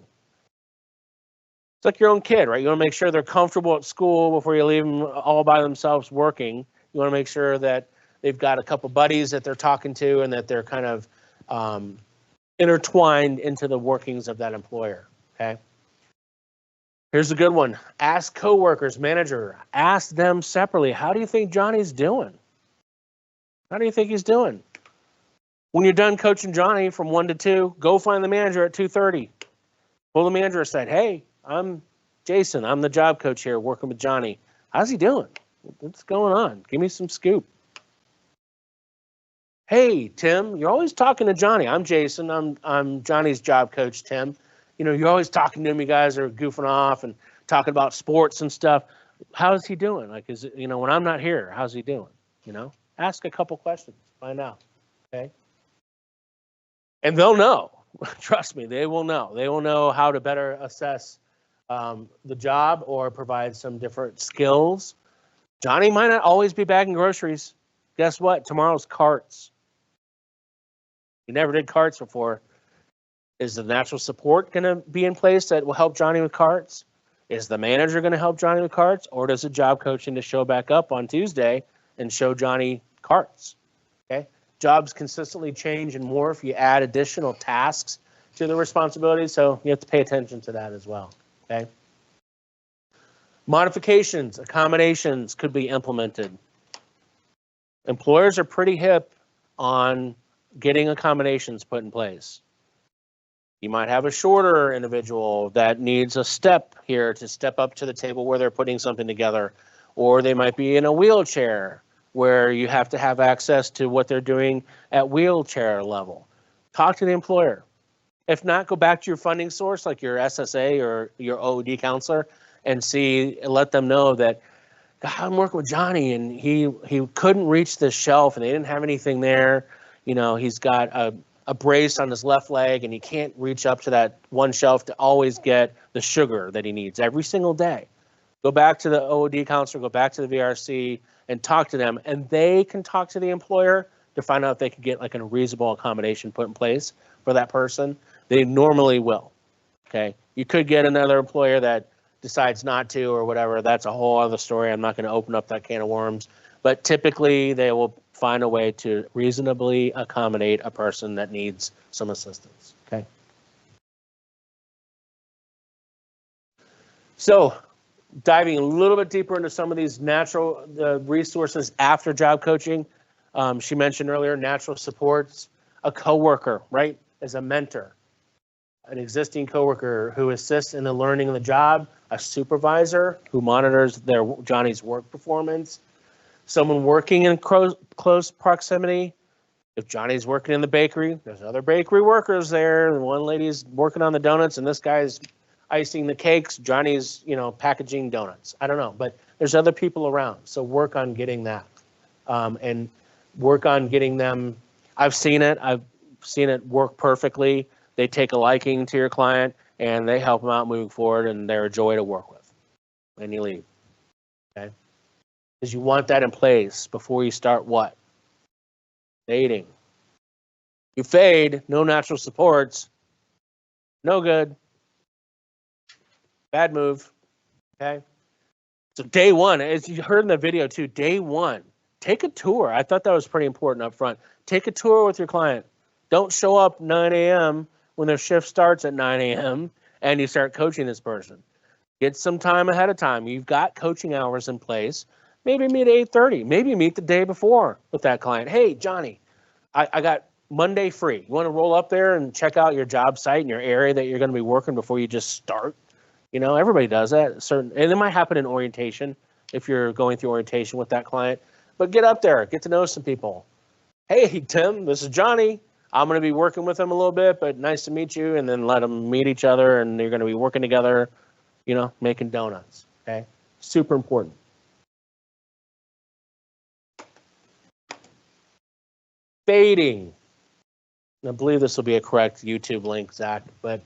Speaker 2: It's like your own kid, right? You want to make sure they're comfortable at school before you leave them all by themselves working. You want to make sure that they've got a couple buddies that they're talking to and that they're kind of intertwined into the workings of that employer, okay? Here's a good one. Ask coworkers, manager, ask them separately, how do you think Johnny's doing? How do you think he's doing? When you're done coaching Johnny from 1 to 2, go find the manager at 2:30. Pull the manager aside. Hey, I'm Jason. I'm the job coach here working with Johnny. How's he doing? What's going on? Give me some scoop. Hey, Tim, you're always talking to Johnny. I'm Jason. I'm Johnny's job coach, Tim. You know, you're always talking to him. You guys are goofing off and talking about sports and stuff. How's he doing? Like, is it, you know, when I'm not here, how's he doing? You know, ask a couple questions, find out. Okay. And they'll know. Trust me, they will know. They will know how to better assess the job or provide some different skills. Johnny might not always be bagging groceries. Guess what? Tomorrow's carts. You never did carts before. Is the natural support going to be in place that will help Johnny with carts? Is the manager going to help Johnny with carts? Or does the job coaching to show back up on Tuesday and show Johnny carts? Okay. Jobs consistently change and morph. You add additional tasks to the responsibilities, so you have to pay attention to that as well, okay? Modifications, accommodations could be implemented. Employers are pretty hip on getting accommodations put in place. You might have a shorter individual that needs a step here to step up to the table where they're putting something together, or they might be in a wheelchair where you have to have access to what they're doing at wheelchair level. Talk to the employer. If not, go back to your funding source, like your SSA or your OOD counselor, and let them know that, God, I'm working with Johnny and he couldn't reach this shelf and they didn't have anything there. you know, he's got a brace on his left leg and he can't reach up to that one shelf to always get the sugar that he needs every single day. Go back to the OOD counselor, go back to the VRC and talk to them, and they can talk to the employer to find out if they can get like a reasonable accommodation put in place for that person. They normally will. Okay. You could get another employer that decides not to or whatever. That's a whole other story. I'm not going to open up that can of worms, but typically they will find a way to reasonably accommodate a person that needs some assistance. Okay. So diving a little bit deeper into some of these natural resources after job coaching. She mentioned earlier, natural supports, a coworker, right, as a mentor, an existing coworker who assists in the learning of the job, a supervisor who monitors Johnny's work performance, someone working in close proximity. If Johnny's working in the bakery, there's other bakery workers there. And one lady's working on the donuts and this guy's icing the cakes. Johnny's, you know, packaging donuts. I don't know, but there's other people around. So work on getting that and work on getting them. I've seen it work perfectly. They take a liking to your client and they help them out moving forward, and they're a joy to work with when you leave. Okay. Because you want that in place before you start what? Fading. You fade, no natural supports, no good. Bad move. Okay. So day one, as you heard in the video too, day one, take a tour. I thought that was pretty important up front. Take a tour with your client. Don't show up 9 a.m. when their shift starts at 9 a.m. and you start coaching this person. Get some time ahead of time. You've got coaching hours in place. Maybe meet at 8:30. Maybe meet the day before with that client. Hey, Johnny, I got Monday free. You want to roll up there and check out your job site and your area that you're going to be working before you just start? You know, everybody does that. And it might happen in orientation if you're going through orientation with that client. But get up there, get to know some people. Hey, Tim, this is Johnny. I'm going to be working with him a little bit, but nice to meet you. And then let them meet each other, and you're going to be working together, you know, making donuts. Okay, super important. Fading. I believe this will be a correct YouTube link, Zach, but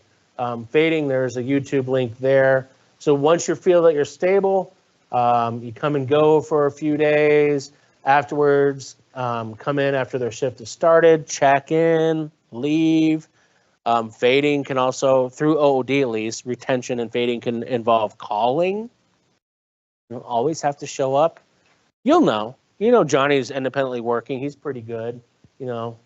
Speaker 2: fading, there's a YouTube link there. So once you feel that you're stable, you come and go for a few days. Afterwards, come in after their shift has started, check in, leave. Fading can also, through OOD at least, retention and fading can involve calling. You don't always have to show up. You'll know. You know Johnny's independently working. He's pretty good, you know.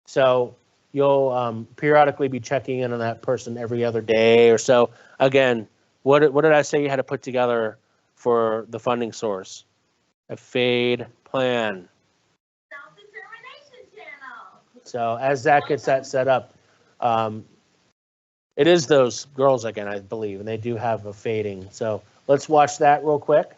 Speaker 2: So you'll periodically be checking in on that person every other day or so. Again, what did I say you had to put together for the funding source? A fade plan.
Speaker 3: Self-determination channel.
Speaker 2: So as Zach gets that set up, it is those girls again, I believe, and they do have a fading. So let's watch that real quick.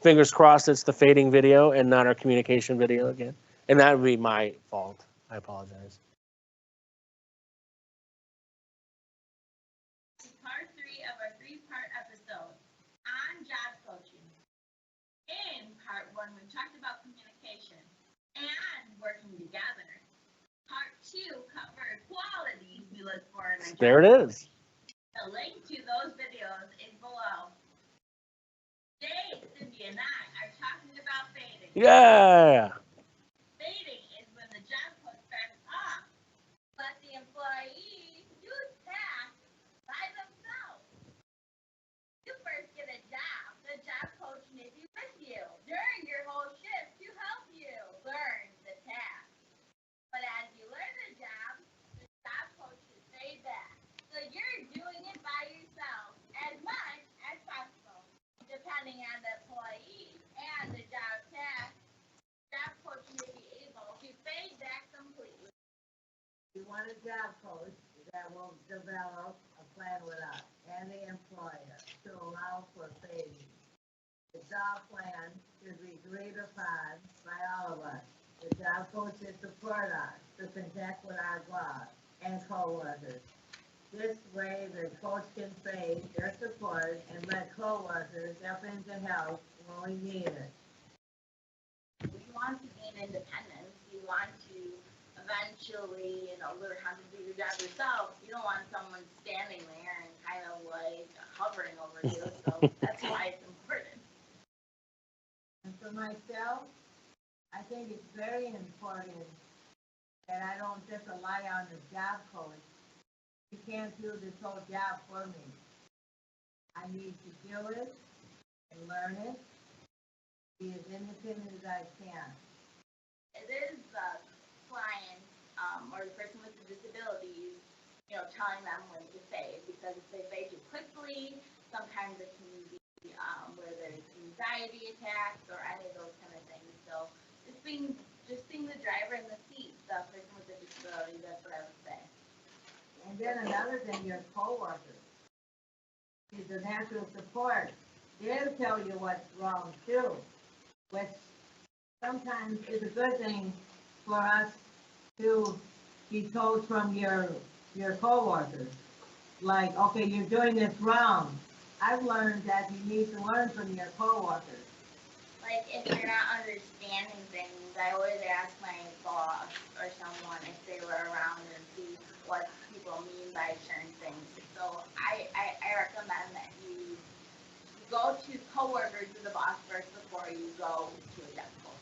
Speaker 2: Fingers crossed it's the fading video and not our communication video again. And that would be my fault. I apologize.
Speaker 3: Part 3 of our 3-part episode on job coaching. In part 1, we talked about communication and working together. Part 2 covered qualities we look for in a job.
Speaker 2: There it is.
Speaker 3: The link to those videos is below. Today, Cindy and I are talking about fading.
Speaker 2: Yeah.
Speaker 3: Fading is when the job coach starts off, but the employees do tasks by themselves. You first get a job, the job coach may be with you during your whole shift to help you learn the task. But as you learn the job coach should fade back. So you're doing it by yourself as much as possible, depending on the employee and the job task. Job coach may be able to fade back completely.
Speaker 4: We want a job coach that will develop a plan with us and the employer to allow for fading. The job plan should be agreed upon by all of us. The job coach should support us to connect with our boss and coworkers. This way, the coach can fade their support and let coworkers step in to help when we need it. We want
Speaker 3: want to gain independence. You want to eventually, learn how to do your job yourself. You don't want someone standing there and kind of like hovering over you. So that's why it's important.
Speaker 4: And for myself, I think it's very important that I don't just rely on the job coach. He can't do this whole job for me. I need to do it and learn it, be as independent as I can.
Speaker 3: It is the client or the person with the disabilities, telling them when to fade, because if they fade too quickly, sometimes it can be where there's anxiety attacks or any of those kind of things. So just being the driver in the seat, the person with the disability, that's what I would say.
Speaker 4: And then another thing, your coworkers, is the natural support. They'll tell you what's wrong too, which sometimes is a good thing for us to be told from your coworkers. Like, okay, you're doing this wrong. I've learned that you need to learn from your coworkers.
Speaker 3: Like, if you're not understanding things, I always ask my boss or someone if they were around and see what people mean by certain things. So I recommend that you go to coworkers with the boss first before you go to a job coach.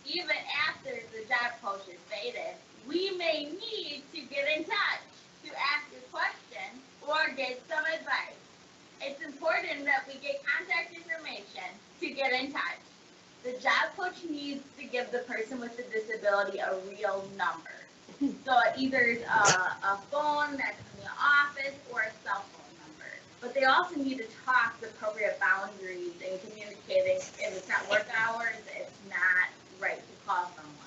Speaker 3: Even after the job coach is faded, we may need to get in touch to ask a question or get some advice. It's important that we get contact information to get in touch. The job coach needs to give the person with the disability a real number. So either a phone that's in the office or a cell phone number. But they also need to talk the appropriate boundaries and communicating if it's not work hours, it's not right to call someone.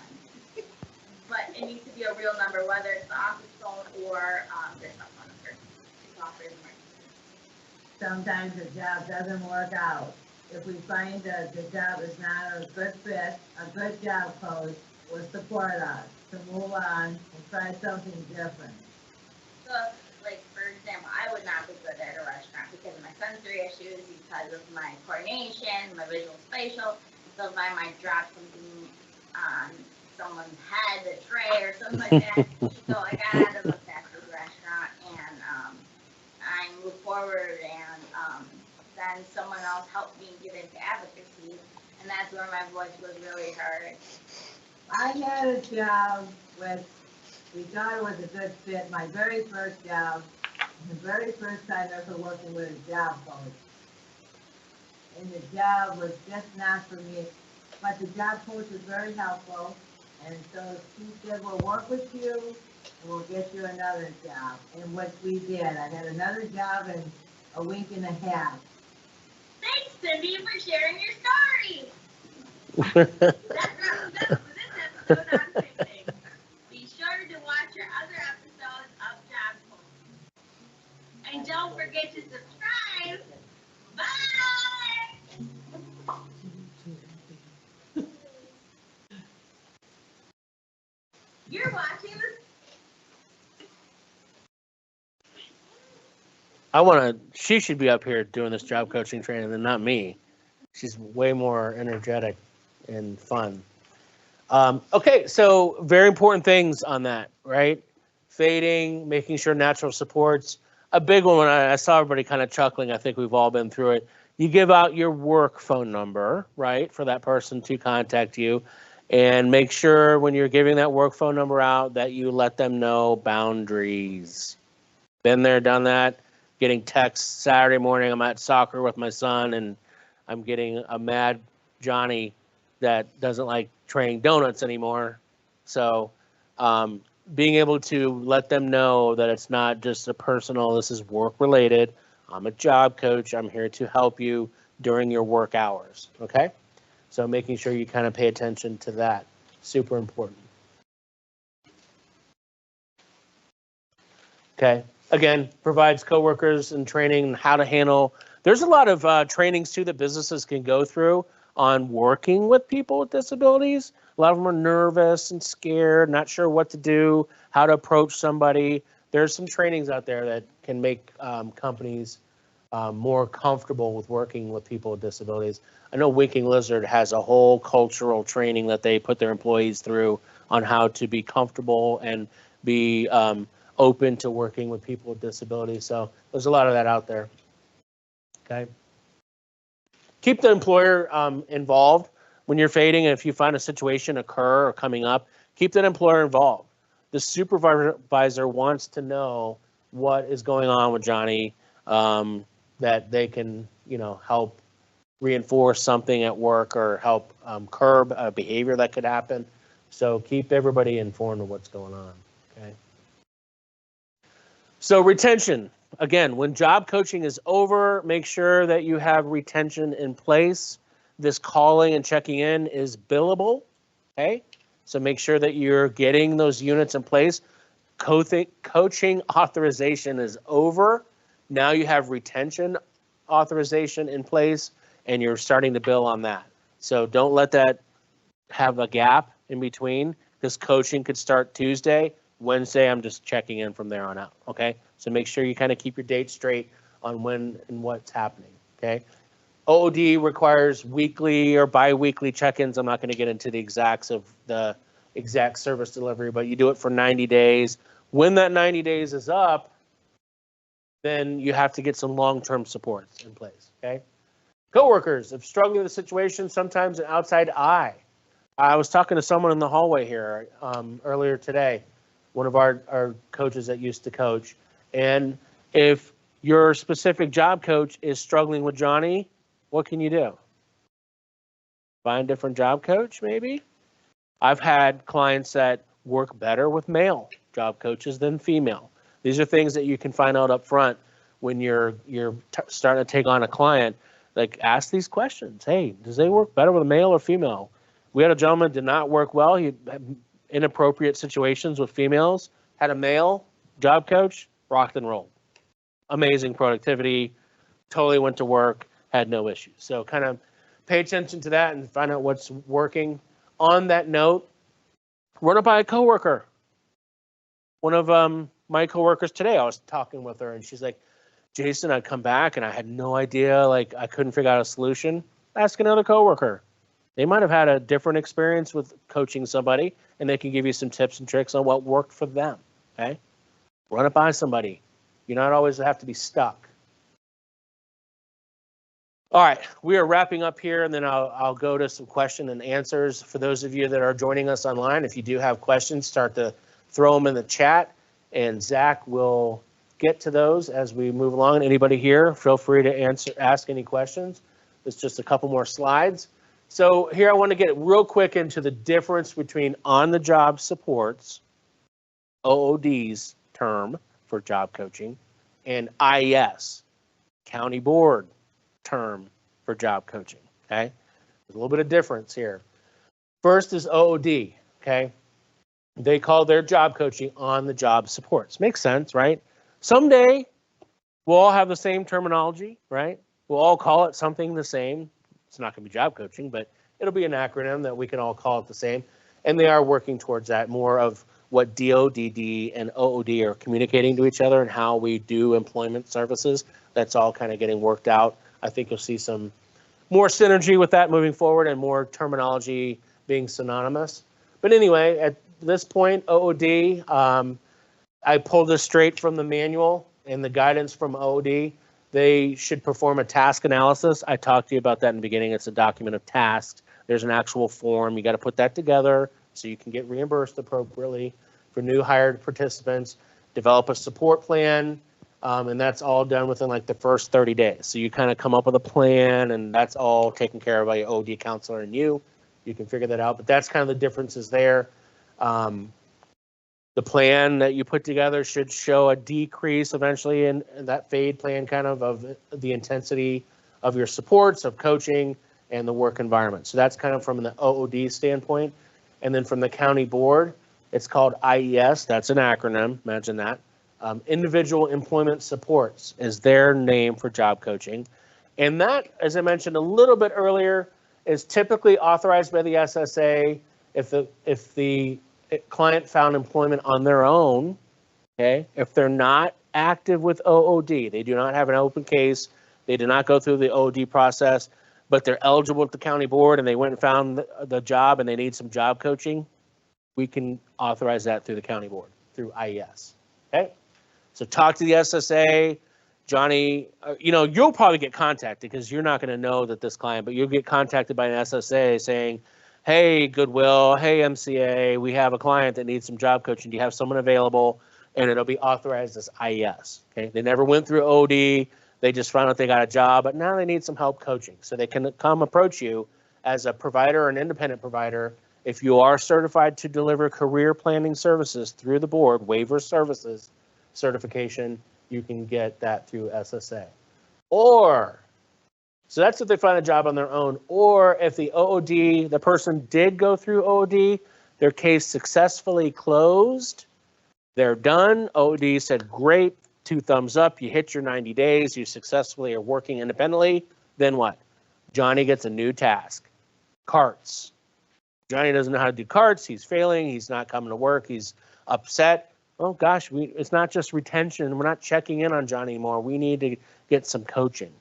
Speaker 3: But it needs to be a real number, whether it's the office phone or their cell phone number to talk for emergency.
Speaker 4: Sometimes the job doesn't work out. If we find that the job is not a good fit, a good job coach will support us to move on and try something different.
Speaker 3: So, like, for example, I would not be good at a restaurant because of my sensory issues, because of my coordination, my visual spatial. So if I might drop something on someone's head, a tray or something like that. So I got out of a fast food restaurant and I moved forward and then someone else helped me get into advocacy, and that's where my voice was really heard.
Speaker 4: I had a job with, we thought it was a good fit, my very first job, the very first time ever working with a job coach. And the job was just not for me, but the job coach was very helpful, and so she said, we'll work with you, and we'll get you another job, and which we did. I got another job in a week and a half.
Speaker 3: Thanks, Cindy, for sharing your story. That's this episode on fixing. Be sure to watch your other episodes of Job Coach. And don't forget to subscribe. Bye! You're watching this.
Speaker 2: She should be up here doing this job coaching training than not me. She's way more energetic and fun. Okay, so very important things on that, right? Fading, making sure natural supports. A big one, I saw everybody kind of chuckling. I think we've all been through it. You give out your work phone number, right, for that person to contact you. And make sure when you're giving that work phone number out that you let them know boundaries. Been there, done that. Getting texts Saturday morning, I'm at soccer with my son, and I'm getting a mad Johnny that doesn't like trading donuts anymore. So being able to let them know that it's not just a personal, this is work related. I'm a job coach. I'm here to help you during your work hours. Okay. So making sure you kind of pay attention to that. Super important. Okay. Again, provides coworkers and training how to handle. There's a lot of trainings too that businesses can go through on working with people with disabilities. A lot of them are nervous and scared, not sure what to do, how to approach somebody. There's some trainings out there that can make companies more comfortable with working with people with disabilities. I know Winking Lizard has a whole cultural training that they put their employees through on how to be comfortable and be open to working with people with disabilities. So there's a lot of that out there. Okay. Keep the employer involved when you're fading. If you find a situation occur or coming up, keep that employer involved. The supervisor wants to know what is going on with Johnny, that they can, help reinforce something at work or help curb a behavior that could happen. So keep everybody informed of what's going on. Okay. So retention. Again, when job coaching is over, make sure that you have retention in place. This calling and checking in is billable. Okay. So make sure that you're getting those units in place. Coaching authorization is over. Now you have retention authorization in place and you're starting to bill on that. So don't let that have a gap in between, because coaching could start Tuesday. Wednesday, I'm just checking in from there on out. Okay. So make sure you kind of keep your dates straight on when and what's happening. Okay. OOD requires weekly or bi-weekly check-ins. I'm not going to get into the exacts of the exact service delivery, but you do it for 90 days. When that 90 days is up, then you have to get some long-term supports in place. Okay. Coworkers, if struggling with a situation, sometimes an outside eye. I was talking to someone in the hallway here earlier today, one of our coaches that used to coach. And if your specific job coach is struggling with Johnny, what can you do? Find a different job coach, maybe? I've had clients that work better with male job coaches than female. These are things that you can find out up front when you're starting to take on a client. Like, ask these questions. Hey, does they work better with a male or female? We had a gentleman did not work well. He had inappropriate situations with females. Had a male job coach, rocked and rolled. Amazing productivity, totally went to work, had no issues. So kind of pay attention to that and find out what's working. On that note, run it by a coworker. One of my coworkers today, I was talking with her and she's like, Jason, I'd come back and I had no idea, like I couldn't figure out a solution. Ask another coworker. They might have had a different experience with coaching somebody and they can give you some tips and tricks on what worked for them. Okay. Run it by somebody. You don't always have to be stuck. All right, we are wrapping up here and then I'll go to some question and answers. For those of you that are joining us online, if you do have questions, start to throw them in the chat and Zach will get to those as we move along. Anybody here, feel free to ask any questions. There's just a couple more slides. So here I want to get real quick into the difference between on-the-job supports, OOD's term for job coaching, and IES, county board term for job coaching. Okay, there's a little bit of difference here. First is OOD. Okay, they call their job coaching on-the-job supports. Makes sense, right? Someday we'll all have the same terminology, right? We'll all call it something the same. It's not going to be job coaching, but it'll be an acronym that we can all call it the same. And they are working towards that, more of what DODD and OOD are communicating to each other and how we do employment services. That's all kind of getting worked out. I think you'll see some more synergy with that moving forward and more terminology being synonymous. But anyway, at this point, OOD, I pulled this straight from the manual and the guidance from OOD. They should perform a task analysis. I talked to you about that in the beginning. It's a document of tasks. There's an actual form. You got to put that together so you can get reimbursed appropriately for new hired participants. Develop a support plan, and that's all done within like the first 30 days. So you kind of come up with a plan, and that's all taken care of by your OOD counselor and you. You can figure that out, but that's kind of the differences there. The plan that you put together should show a decrease eventually in that fade plan kind of the intensity of your supports, of coaching, and the work environment. So that's kind of from the OOD standpoint. And then from the county board, it's called IES. That's an acronym. Imagine that. Individual Employment Supports is their name for job coaching. And that, as I mentioned a little bit earlier, is typically authorized by the SSA if the client found employment on their own. Okay, if they're not active with OOD, they do not have an open case, They did not go through the OD process, but they're eligible at the county board and they went and found the job and they need some job coaching. We can authorize that through the county board, through IES. Okay? So talk to the SSA. Johnny, you'll probably get contacted because you're not going to know that this client, but you'll get contacted by an SSA saying, hey, Goodwill, hey, MCA, we have a client that needs some job coaching. Do you have someone available? And it'll be authorized as IES. Okay? They never went through OD. They just found out they got a job, but now they need some help coaching. So they can come approach you as a provider or an independent provider. If you are certified to deliver career planning services through the board, waiver services certification, you can get that through SSA. Or, so that's if they find a job on their own, or if the OOD, the person did go through OOD, their case successfully closed, they're done, OOD said, great, 2 thumbs up, you hit your 90 days, you successfully are working independently, then what? Johnny gets a new task, carts. Johnny doesn't know how to do carts, he's failing, he's not coming to work, he's upset. Oh gosh, it's not just retention. We're not checking in on Johnny anymore. We need to get some coaching.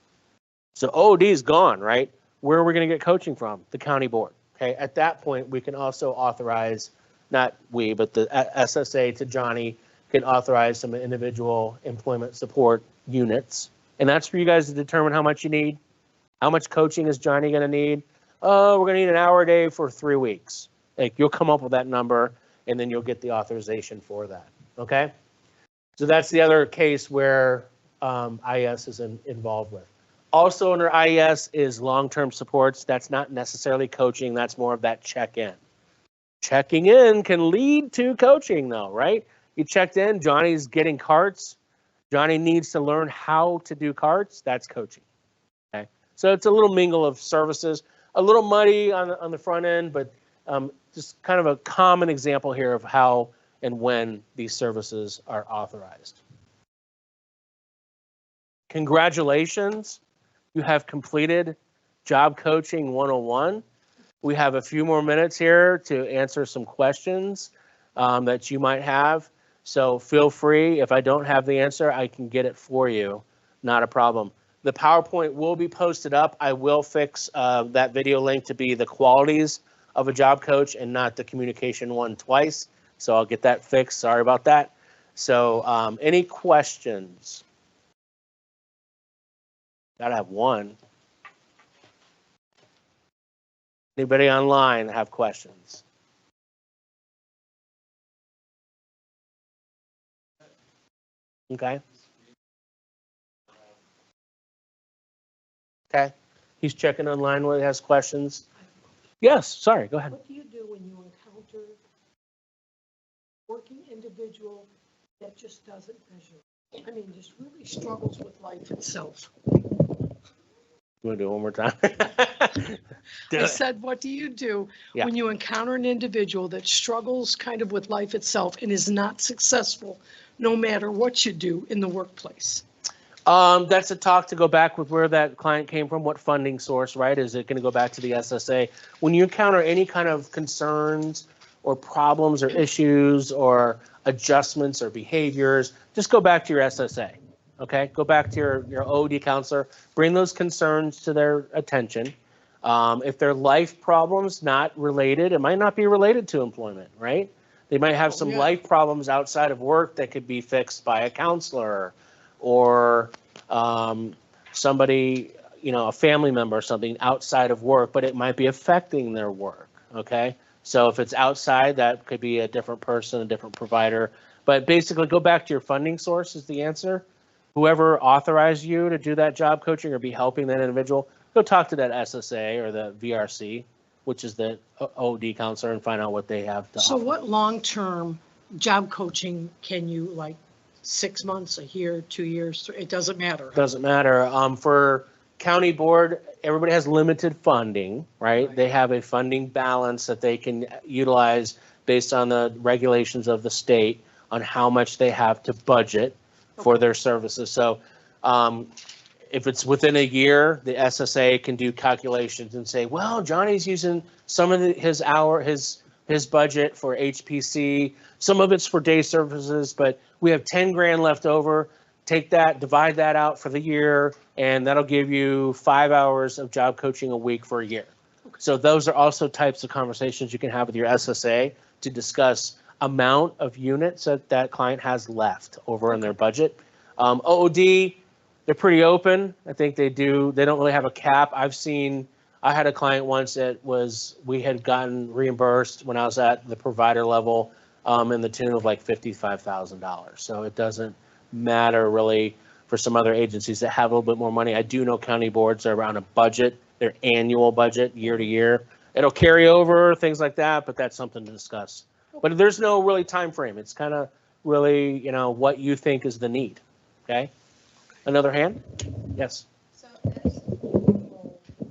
Speaker 2: So OOD is gone, right? Where are we going to get coaching from? The county board. Okay. At that point, we can also authorize, not we, but the SSA to Johnny can authorize some individual employment support units. And that's for you guys to determine how much you need. How much coaching is Johnny going to need? Oh, we're going to need an hour a day for 3 weeks. Like, you'll come up with that number and then you'll get the authorization for that. Okay, so that's the other case where IES is involved with. Also under IES is long-term supports. That's not necessarily coaching. That's more of that check-in. Checking in can lead to coaching though, right? You checked in, Johnny's getting carts. Johnny needs to learn how to do carts. That's coaching. Okay, so it's a little mingle of services, a little muddy on the front end, but just kind of a common example here of how and when these services are authorized. Congratulations, you have completed Job Coaching 101. We have a few more minutes here to answer some questions that you might have. So feel free, if I don't have the answer, I can get it for you, not a problem. The PowerPoint will be posted up. I will fix that video link to be the qualities of a job coach and not the communication one twice. So I'll get that fixed. Sorry about that. So any questions? Gotta have one. Anybody online have questions? Okay. Okay. He's checking online when he has questions. Yes, sorry, go ahead.
Speaker 5: What do you do when you encounter working individual that just doesn't measure? I mean, just really struggles with life itself.
Speaker 2: You want to do it one more time?
Speaker 5: I said, what do you do
Speaker 2: Yeah.
Speaker 5: when you encounter an individual that struggles kind of with life itself and is not successful, no matter what you do in the workplace?
Speaker 2: That's a talk to go back with where that client came from, what funding source, right? Is it going to go back to the SSA? When you encounter any kind of concerns or problems or issues or adjustments or behaviors, just go back to your SSA, okay? Go back to your OD counselor, bring those concerns to their attention. If they're life problems not related, it might not be related to employment, right? They might have some life problems outside of work that could be fixed by a counselor or somebody, a family member or something outside of work, but it might be affecting their work, okay? So if it's outside, that could be a different person, a different provider. But basically, go back to your funding source is the answer. Whoever authorized you to do that job coaching or be helping that individual, go talk to that SSA or the VRC, which is the OD counselor, and find out what they have to
Speaker 5: So
Speaker 2: offer.
Speaker 5: what long-term job coaching can you, like 6 months, a year, 2 years, it doesn't matter?
Speaker 2: Doesn't matter. For county board, everybody has limited funding, right? They have a funding balance that they can utilize based on the regulations of the state on how much they have to budget for their services. So if it's within a year, the SSA can do calculations and say, well, Johnny's using some of his budget for HPC, some of it's for day services, but we have 10 grand left over. take that, divide that out for the year, and that'll give you 5 hours of job coaching a week for a year. So those are also types of conversations you can have with your SSA to discuss amount of units that that client has left over in their budget. OOD, they're pretty open. I think they don't really have a cap. I had a client once we had gotten reimbursed when I was at the provider level in the tune of like $55,000. So it doesn't matter really for some other agencies that have a little bit more money. I do know county boards are around a budget, their annual budget year to year. It'll carry over, things like that, but that's something to discuss. But there's no really time frame. It's kind of really, what you think is the need. Okay. Another hand? Yes.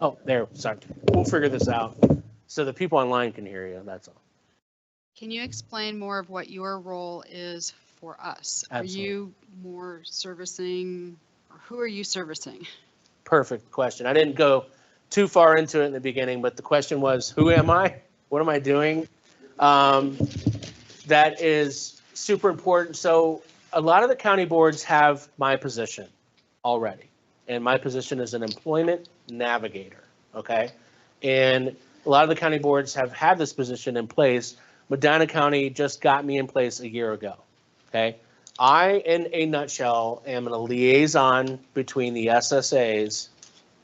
Speaker 2: Oh, there. Sorry. We'll figure this out. So the people online can hear you. That's all.
Speaker 6: Can you explain more of what your role is for us?
Speaker 2: Absolutely.
Speaker 6: Are you more servicing, or who are you servicing?
Speaker 2: Perfect question. I didn't go too far into it in the beginning, but the question was, who am I? What am I doing? That is super important. So a lot of the county boards have my position already, and my position is an employment navigator, okay? And a lot of the county boards have had this position in place. Medina County just got me in place a year ago, okay? I, in a nutshell, am a liaison between the SSAs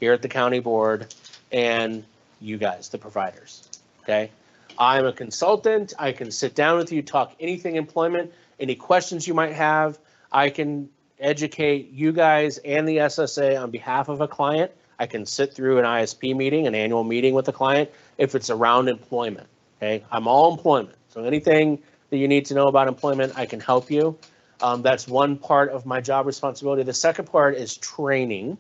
Speaker 2: here at the county board and you guys, the providers, okay? I'm a consultant. I can sit down with you, talk anything employment, any questions you might have. I can educate you guys and the SSA on behalf of a client. I can sit through an ISP meeting, an annual meeting with the client if it's around employment, okay? I'm all employment. So anything that you need to know about employment, I can help you. That's one part of my job responsibility. The second part is training.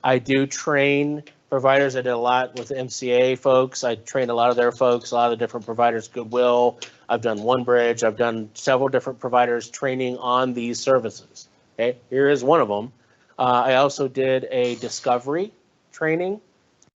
Speaker 2: I do train providers. I did a lot with the MCA folks. I trained a lot of their folks, a lot of the different providers, Goodwill. I've done OneBridge. I've done several different providers training on these services. Okay, here is one of them. I also did a discovery training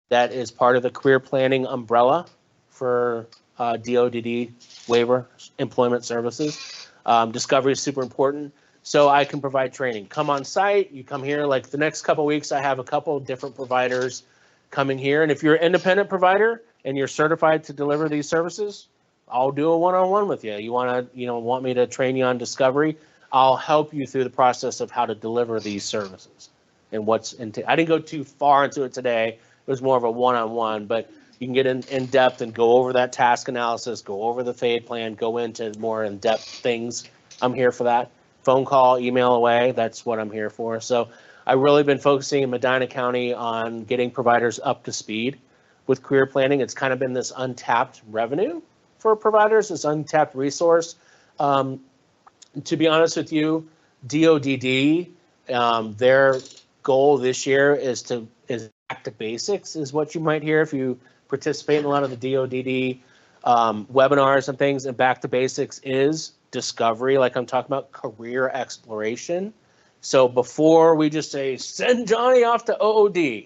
Speaker 2: that is part of the career planning umbrella for DODD waiver employment services. Discovery is super important. So I can provide training. Come on site, you come here, like the next couple of weeks, I have a couple of different providers coming here. And if you're an independent provider and you're certified to deliver these services, I'll do a one-on-one with you. You want me to train you on discovery? I'll help you through the process of how to deliver these services and what's into. I didn't go too far into it today. It was more of a one-on-one, but you can get in depth and go over that task analysis, go over the FADE plan, go into more in-depth things. I'm here for that. Phone call, email away, that's what I'm here for. So I've really been focusing in Medina County on getting providers up to speed with career planning. It's kind of been this untapped revenue for providers, this untapped resource. To be honest with you, DODD, their goal this year is back to basics, is what you might hear if you participate in a lot of the DODD webinars and things. And back to basics is discovery, like I'm talking about, career exploration. So before we just say, send Johnny off to OOD,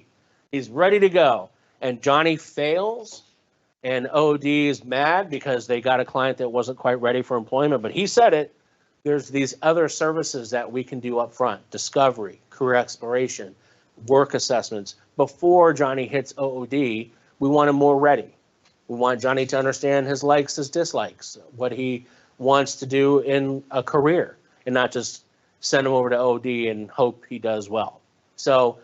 Speaker 2: he's ready to go, and Johnny fails, and OOD is mad because they got a client that wasn't quite ready for employment, but he said it, there's these other services that we can do up front: discovery, career exploration, work assessments. Before Johnny hits OOD, we want him more ready. We want Johnny to understand his likes, his dislikes, what he wants to do in a career, and not just send him over to OD and hope he does well. So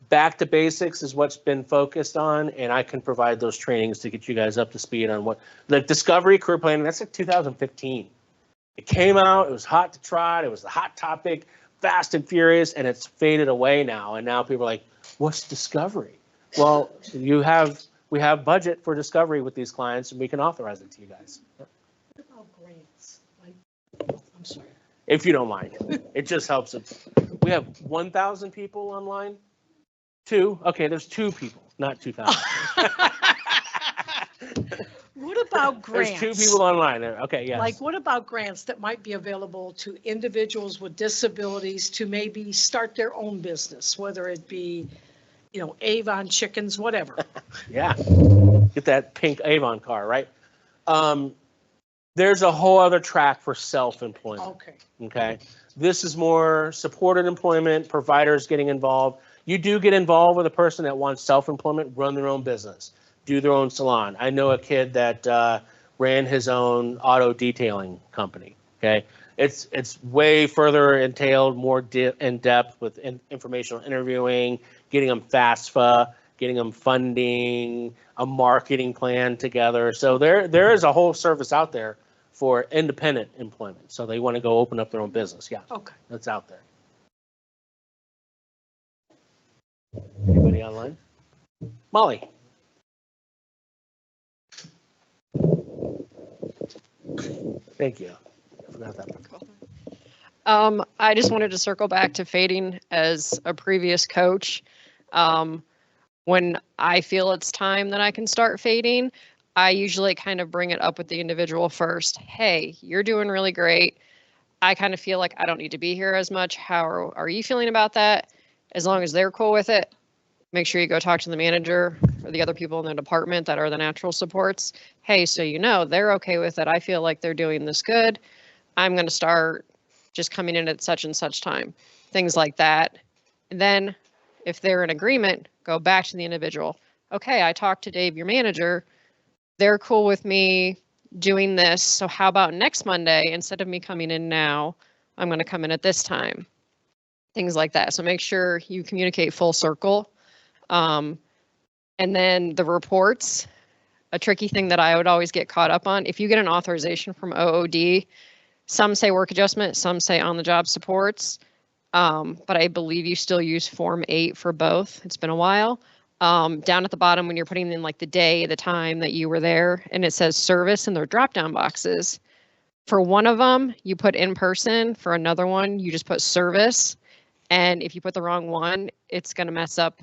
Speaker 2: back to basics is what's been focused on, and I can provide those trainings to get you guys up to speed on what the discovery career planning. That's like 2015. It came out, it was hot to trot, it was the hot topic, fast and furious, and it's faded away now. And now people are like, what's discovery? Well, we have budget for discovery with these clients, and we can authorize it to you guys.
Speaker 5: What about grants? I'm sorry.
Speaker 2: If you don't mind, it just helps. We have 1,000 people online. Okay, there's 2 people, not 2,000.
Speaker 5: What about grants?
Speaker 2: There's 2 people online there. Okay, yes.
Speaker 5: Like, what about grants that might be available to individuals with disabilities to maybe start their own business, whether it be, Avon chickens, whatever?
Speaker 2: Yeah, get that pink Avon car, right? There's a whole other track for self-employment.
Speaker 5: Okay,
Speaker 2: Okay, this is more supported employment, providers getting involved. You do get involved with a person that wants self-employment, run their own business, do their own salon. I know a kid that ran his own auto detailing company. Okay, it's way further entailed, more in depth with informational interviewing, getting them FAFSA, getting them funding, a marketing plan together. So there is a whole service out there for independent employment. So they want to go open up their own business. Yeah,
Speaker 5: okay.
Speaker 2: that's out there. Anybody online? Molly. Thank you. I forgot that one.
Speaker 7: I just wanted to circle back to fading as a previous coach. When I feel it's time that I can start fading, I usually kind of bring it up with the individual first. Hey, you're doing really great. I kind of feel like I don't need to be here as much. How are you feeling about that? As long as they're cool with it, make sure you go talk to the manager or the other people in the department that are the natural supports. Hey, so you know, they're okay with it. I feel like they're doing this good. I'm going to start just coming in at such and such time, things like that. And then if they're in agreement, go back to the individual. Okay, I talked to Dave, your manager. They're cool with me doing this. So how about next Monday, instead of me coming in now, I'm going to come in at this time. Things like that. So make sure you communicate full circle. And then the reports, a tricky thing that I would always get caught up on. If you get an authorization from OOD, some say work adjustment, some say on the job supports. But I believe you still use Form 8 for both. It's been a while. Down at the bottom when you're putting in like the day, the time that you were there, and it says service and their drop-down boxes. For one of them, you put in person. For another one, you just put service. And if you put the wrong one, it's going to mess up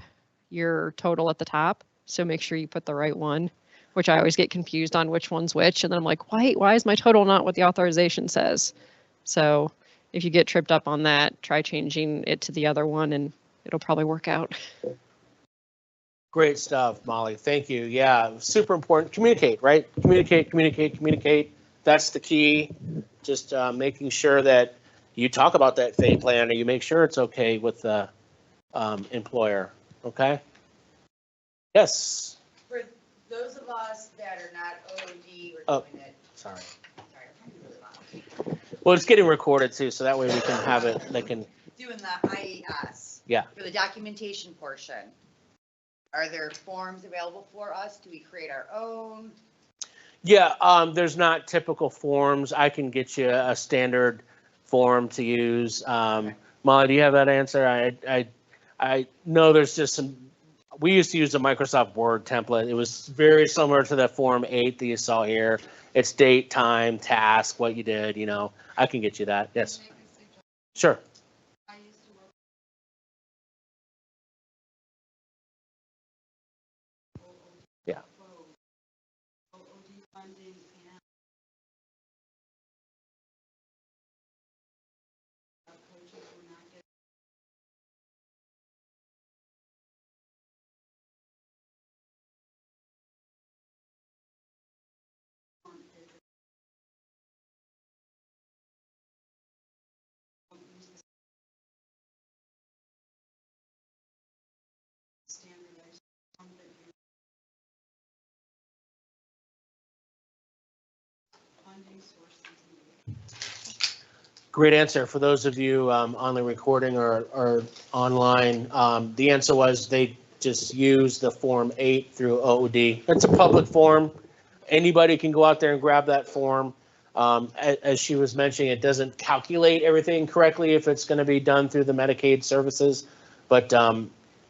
Speaker 7: your total at the top. So make sure you put the right one, which I always get confused on which one's which. And then I'm like, why is my total not what the authorization says? So if you get tripped up on that, try changing it to the other one and it'll probably work out.
Speaker 2: Great stuff, Molly. Thank you. Yeah, super important. Communicate, right? Communicate. That's the key. Just making sure that you talk about that fade plan or you make sure it's okay with the employer. Okay? Yes.
Speaker 8: For those of us that are not OOD, we're
Speaker 2: Oh.
Speaker 8: doing it,
Speaker 2: Sorry.
Speaker 8: sorry, I'm really loud.
Speaker 2: Well, it's getting recorded too, so that way we can have it. They can.
Speaker 8: Doing the IES.
Speaker 2: Yeah.
Speaker 8: For the documentation portion, are there forms available for us? Do we create our own?
Speaker 2: Yeah. There's not typical forms. I can get you a standard form to use. Molly, do you have that answer? I know there's just some. We used to use the Microsoft Word template. It was very similar to the Form 8 that you saw here. It's date, time, task, what you did, you know. I can get you that. Yes. Sure. Yeah. Great answer. For those of you on the recording or online, the answer was they just use the Form 8 through OOD. It's a public form. Anybody can go out there and grab that form. As she was mentioning, it doesn't calculate everything correctly if it's going to be done through the Medicaid services, but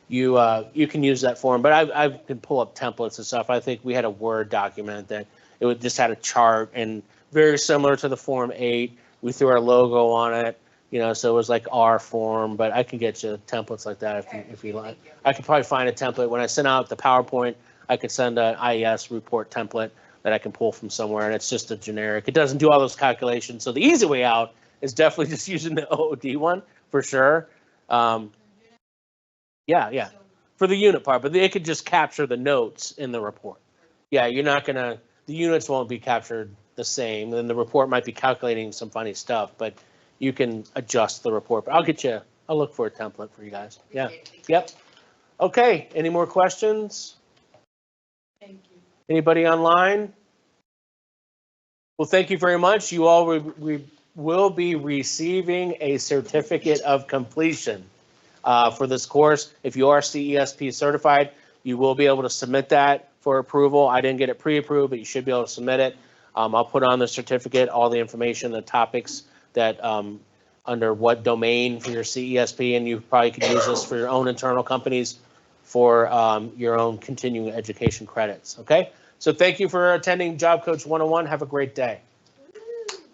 Speaker 2: you can use that form. But I can pull up templates and stuff. I think we had a Word document that it would just had a chart and very similar to the Form 8. We threw our logo on it, you know, so it was like our form, but I can get you templates like that if you like. I could probably find a template. When I send out the PowerPoint, I could send an IES report template that I can pull from somewhere, and it's just a generic. It doesn't do all those calculations. So the easy way out is definitely just using the OOD one for sure. Yeah, for the unit part, but they could just capture the notes in the report. Yeah, you're not gonna, the units won't be captured the same. Then the report might be calculating some funny stuff, but you can adjust the report. But I'll look for a template for you guys. Yeah. Yep. Okay. Any more questions?
Speaker 5: Thank you.
Speaker 2: Anybody online? Well, thank you very much. You all will be receiving a certificate of completion for this course. If you are CESP certified, you will be able to submit that for approval. I didn't get it pre-approved, but you should be able to submit it. I'll put on the certificate all the information, the topics that under what domain for your CESP, and you probably could use this for your own internal companies for your own continuing education credits. Okay, so thank you for attending Job Coach 101. Have a great day.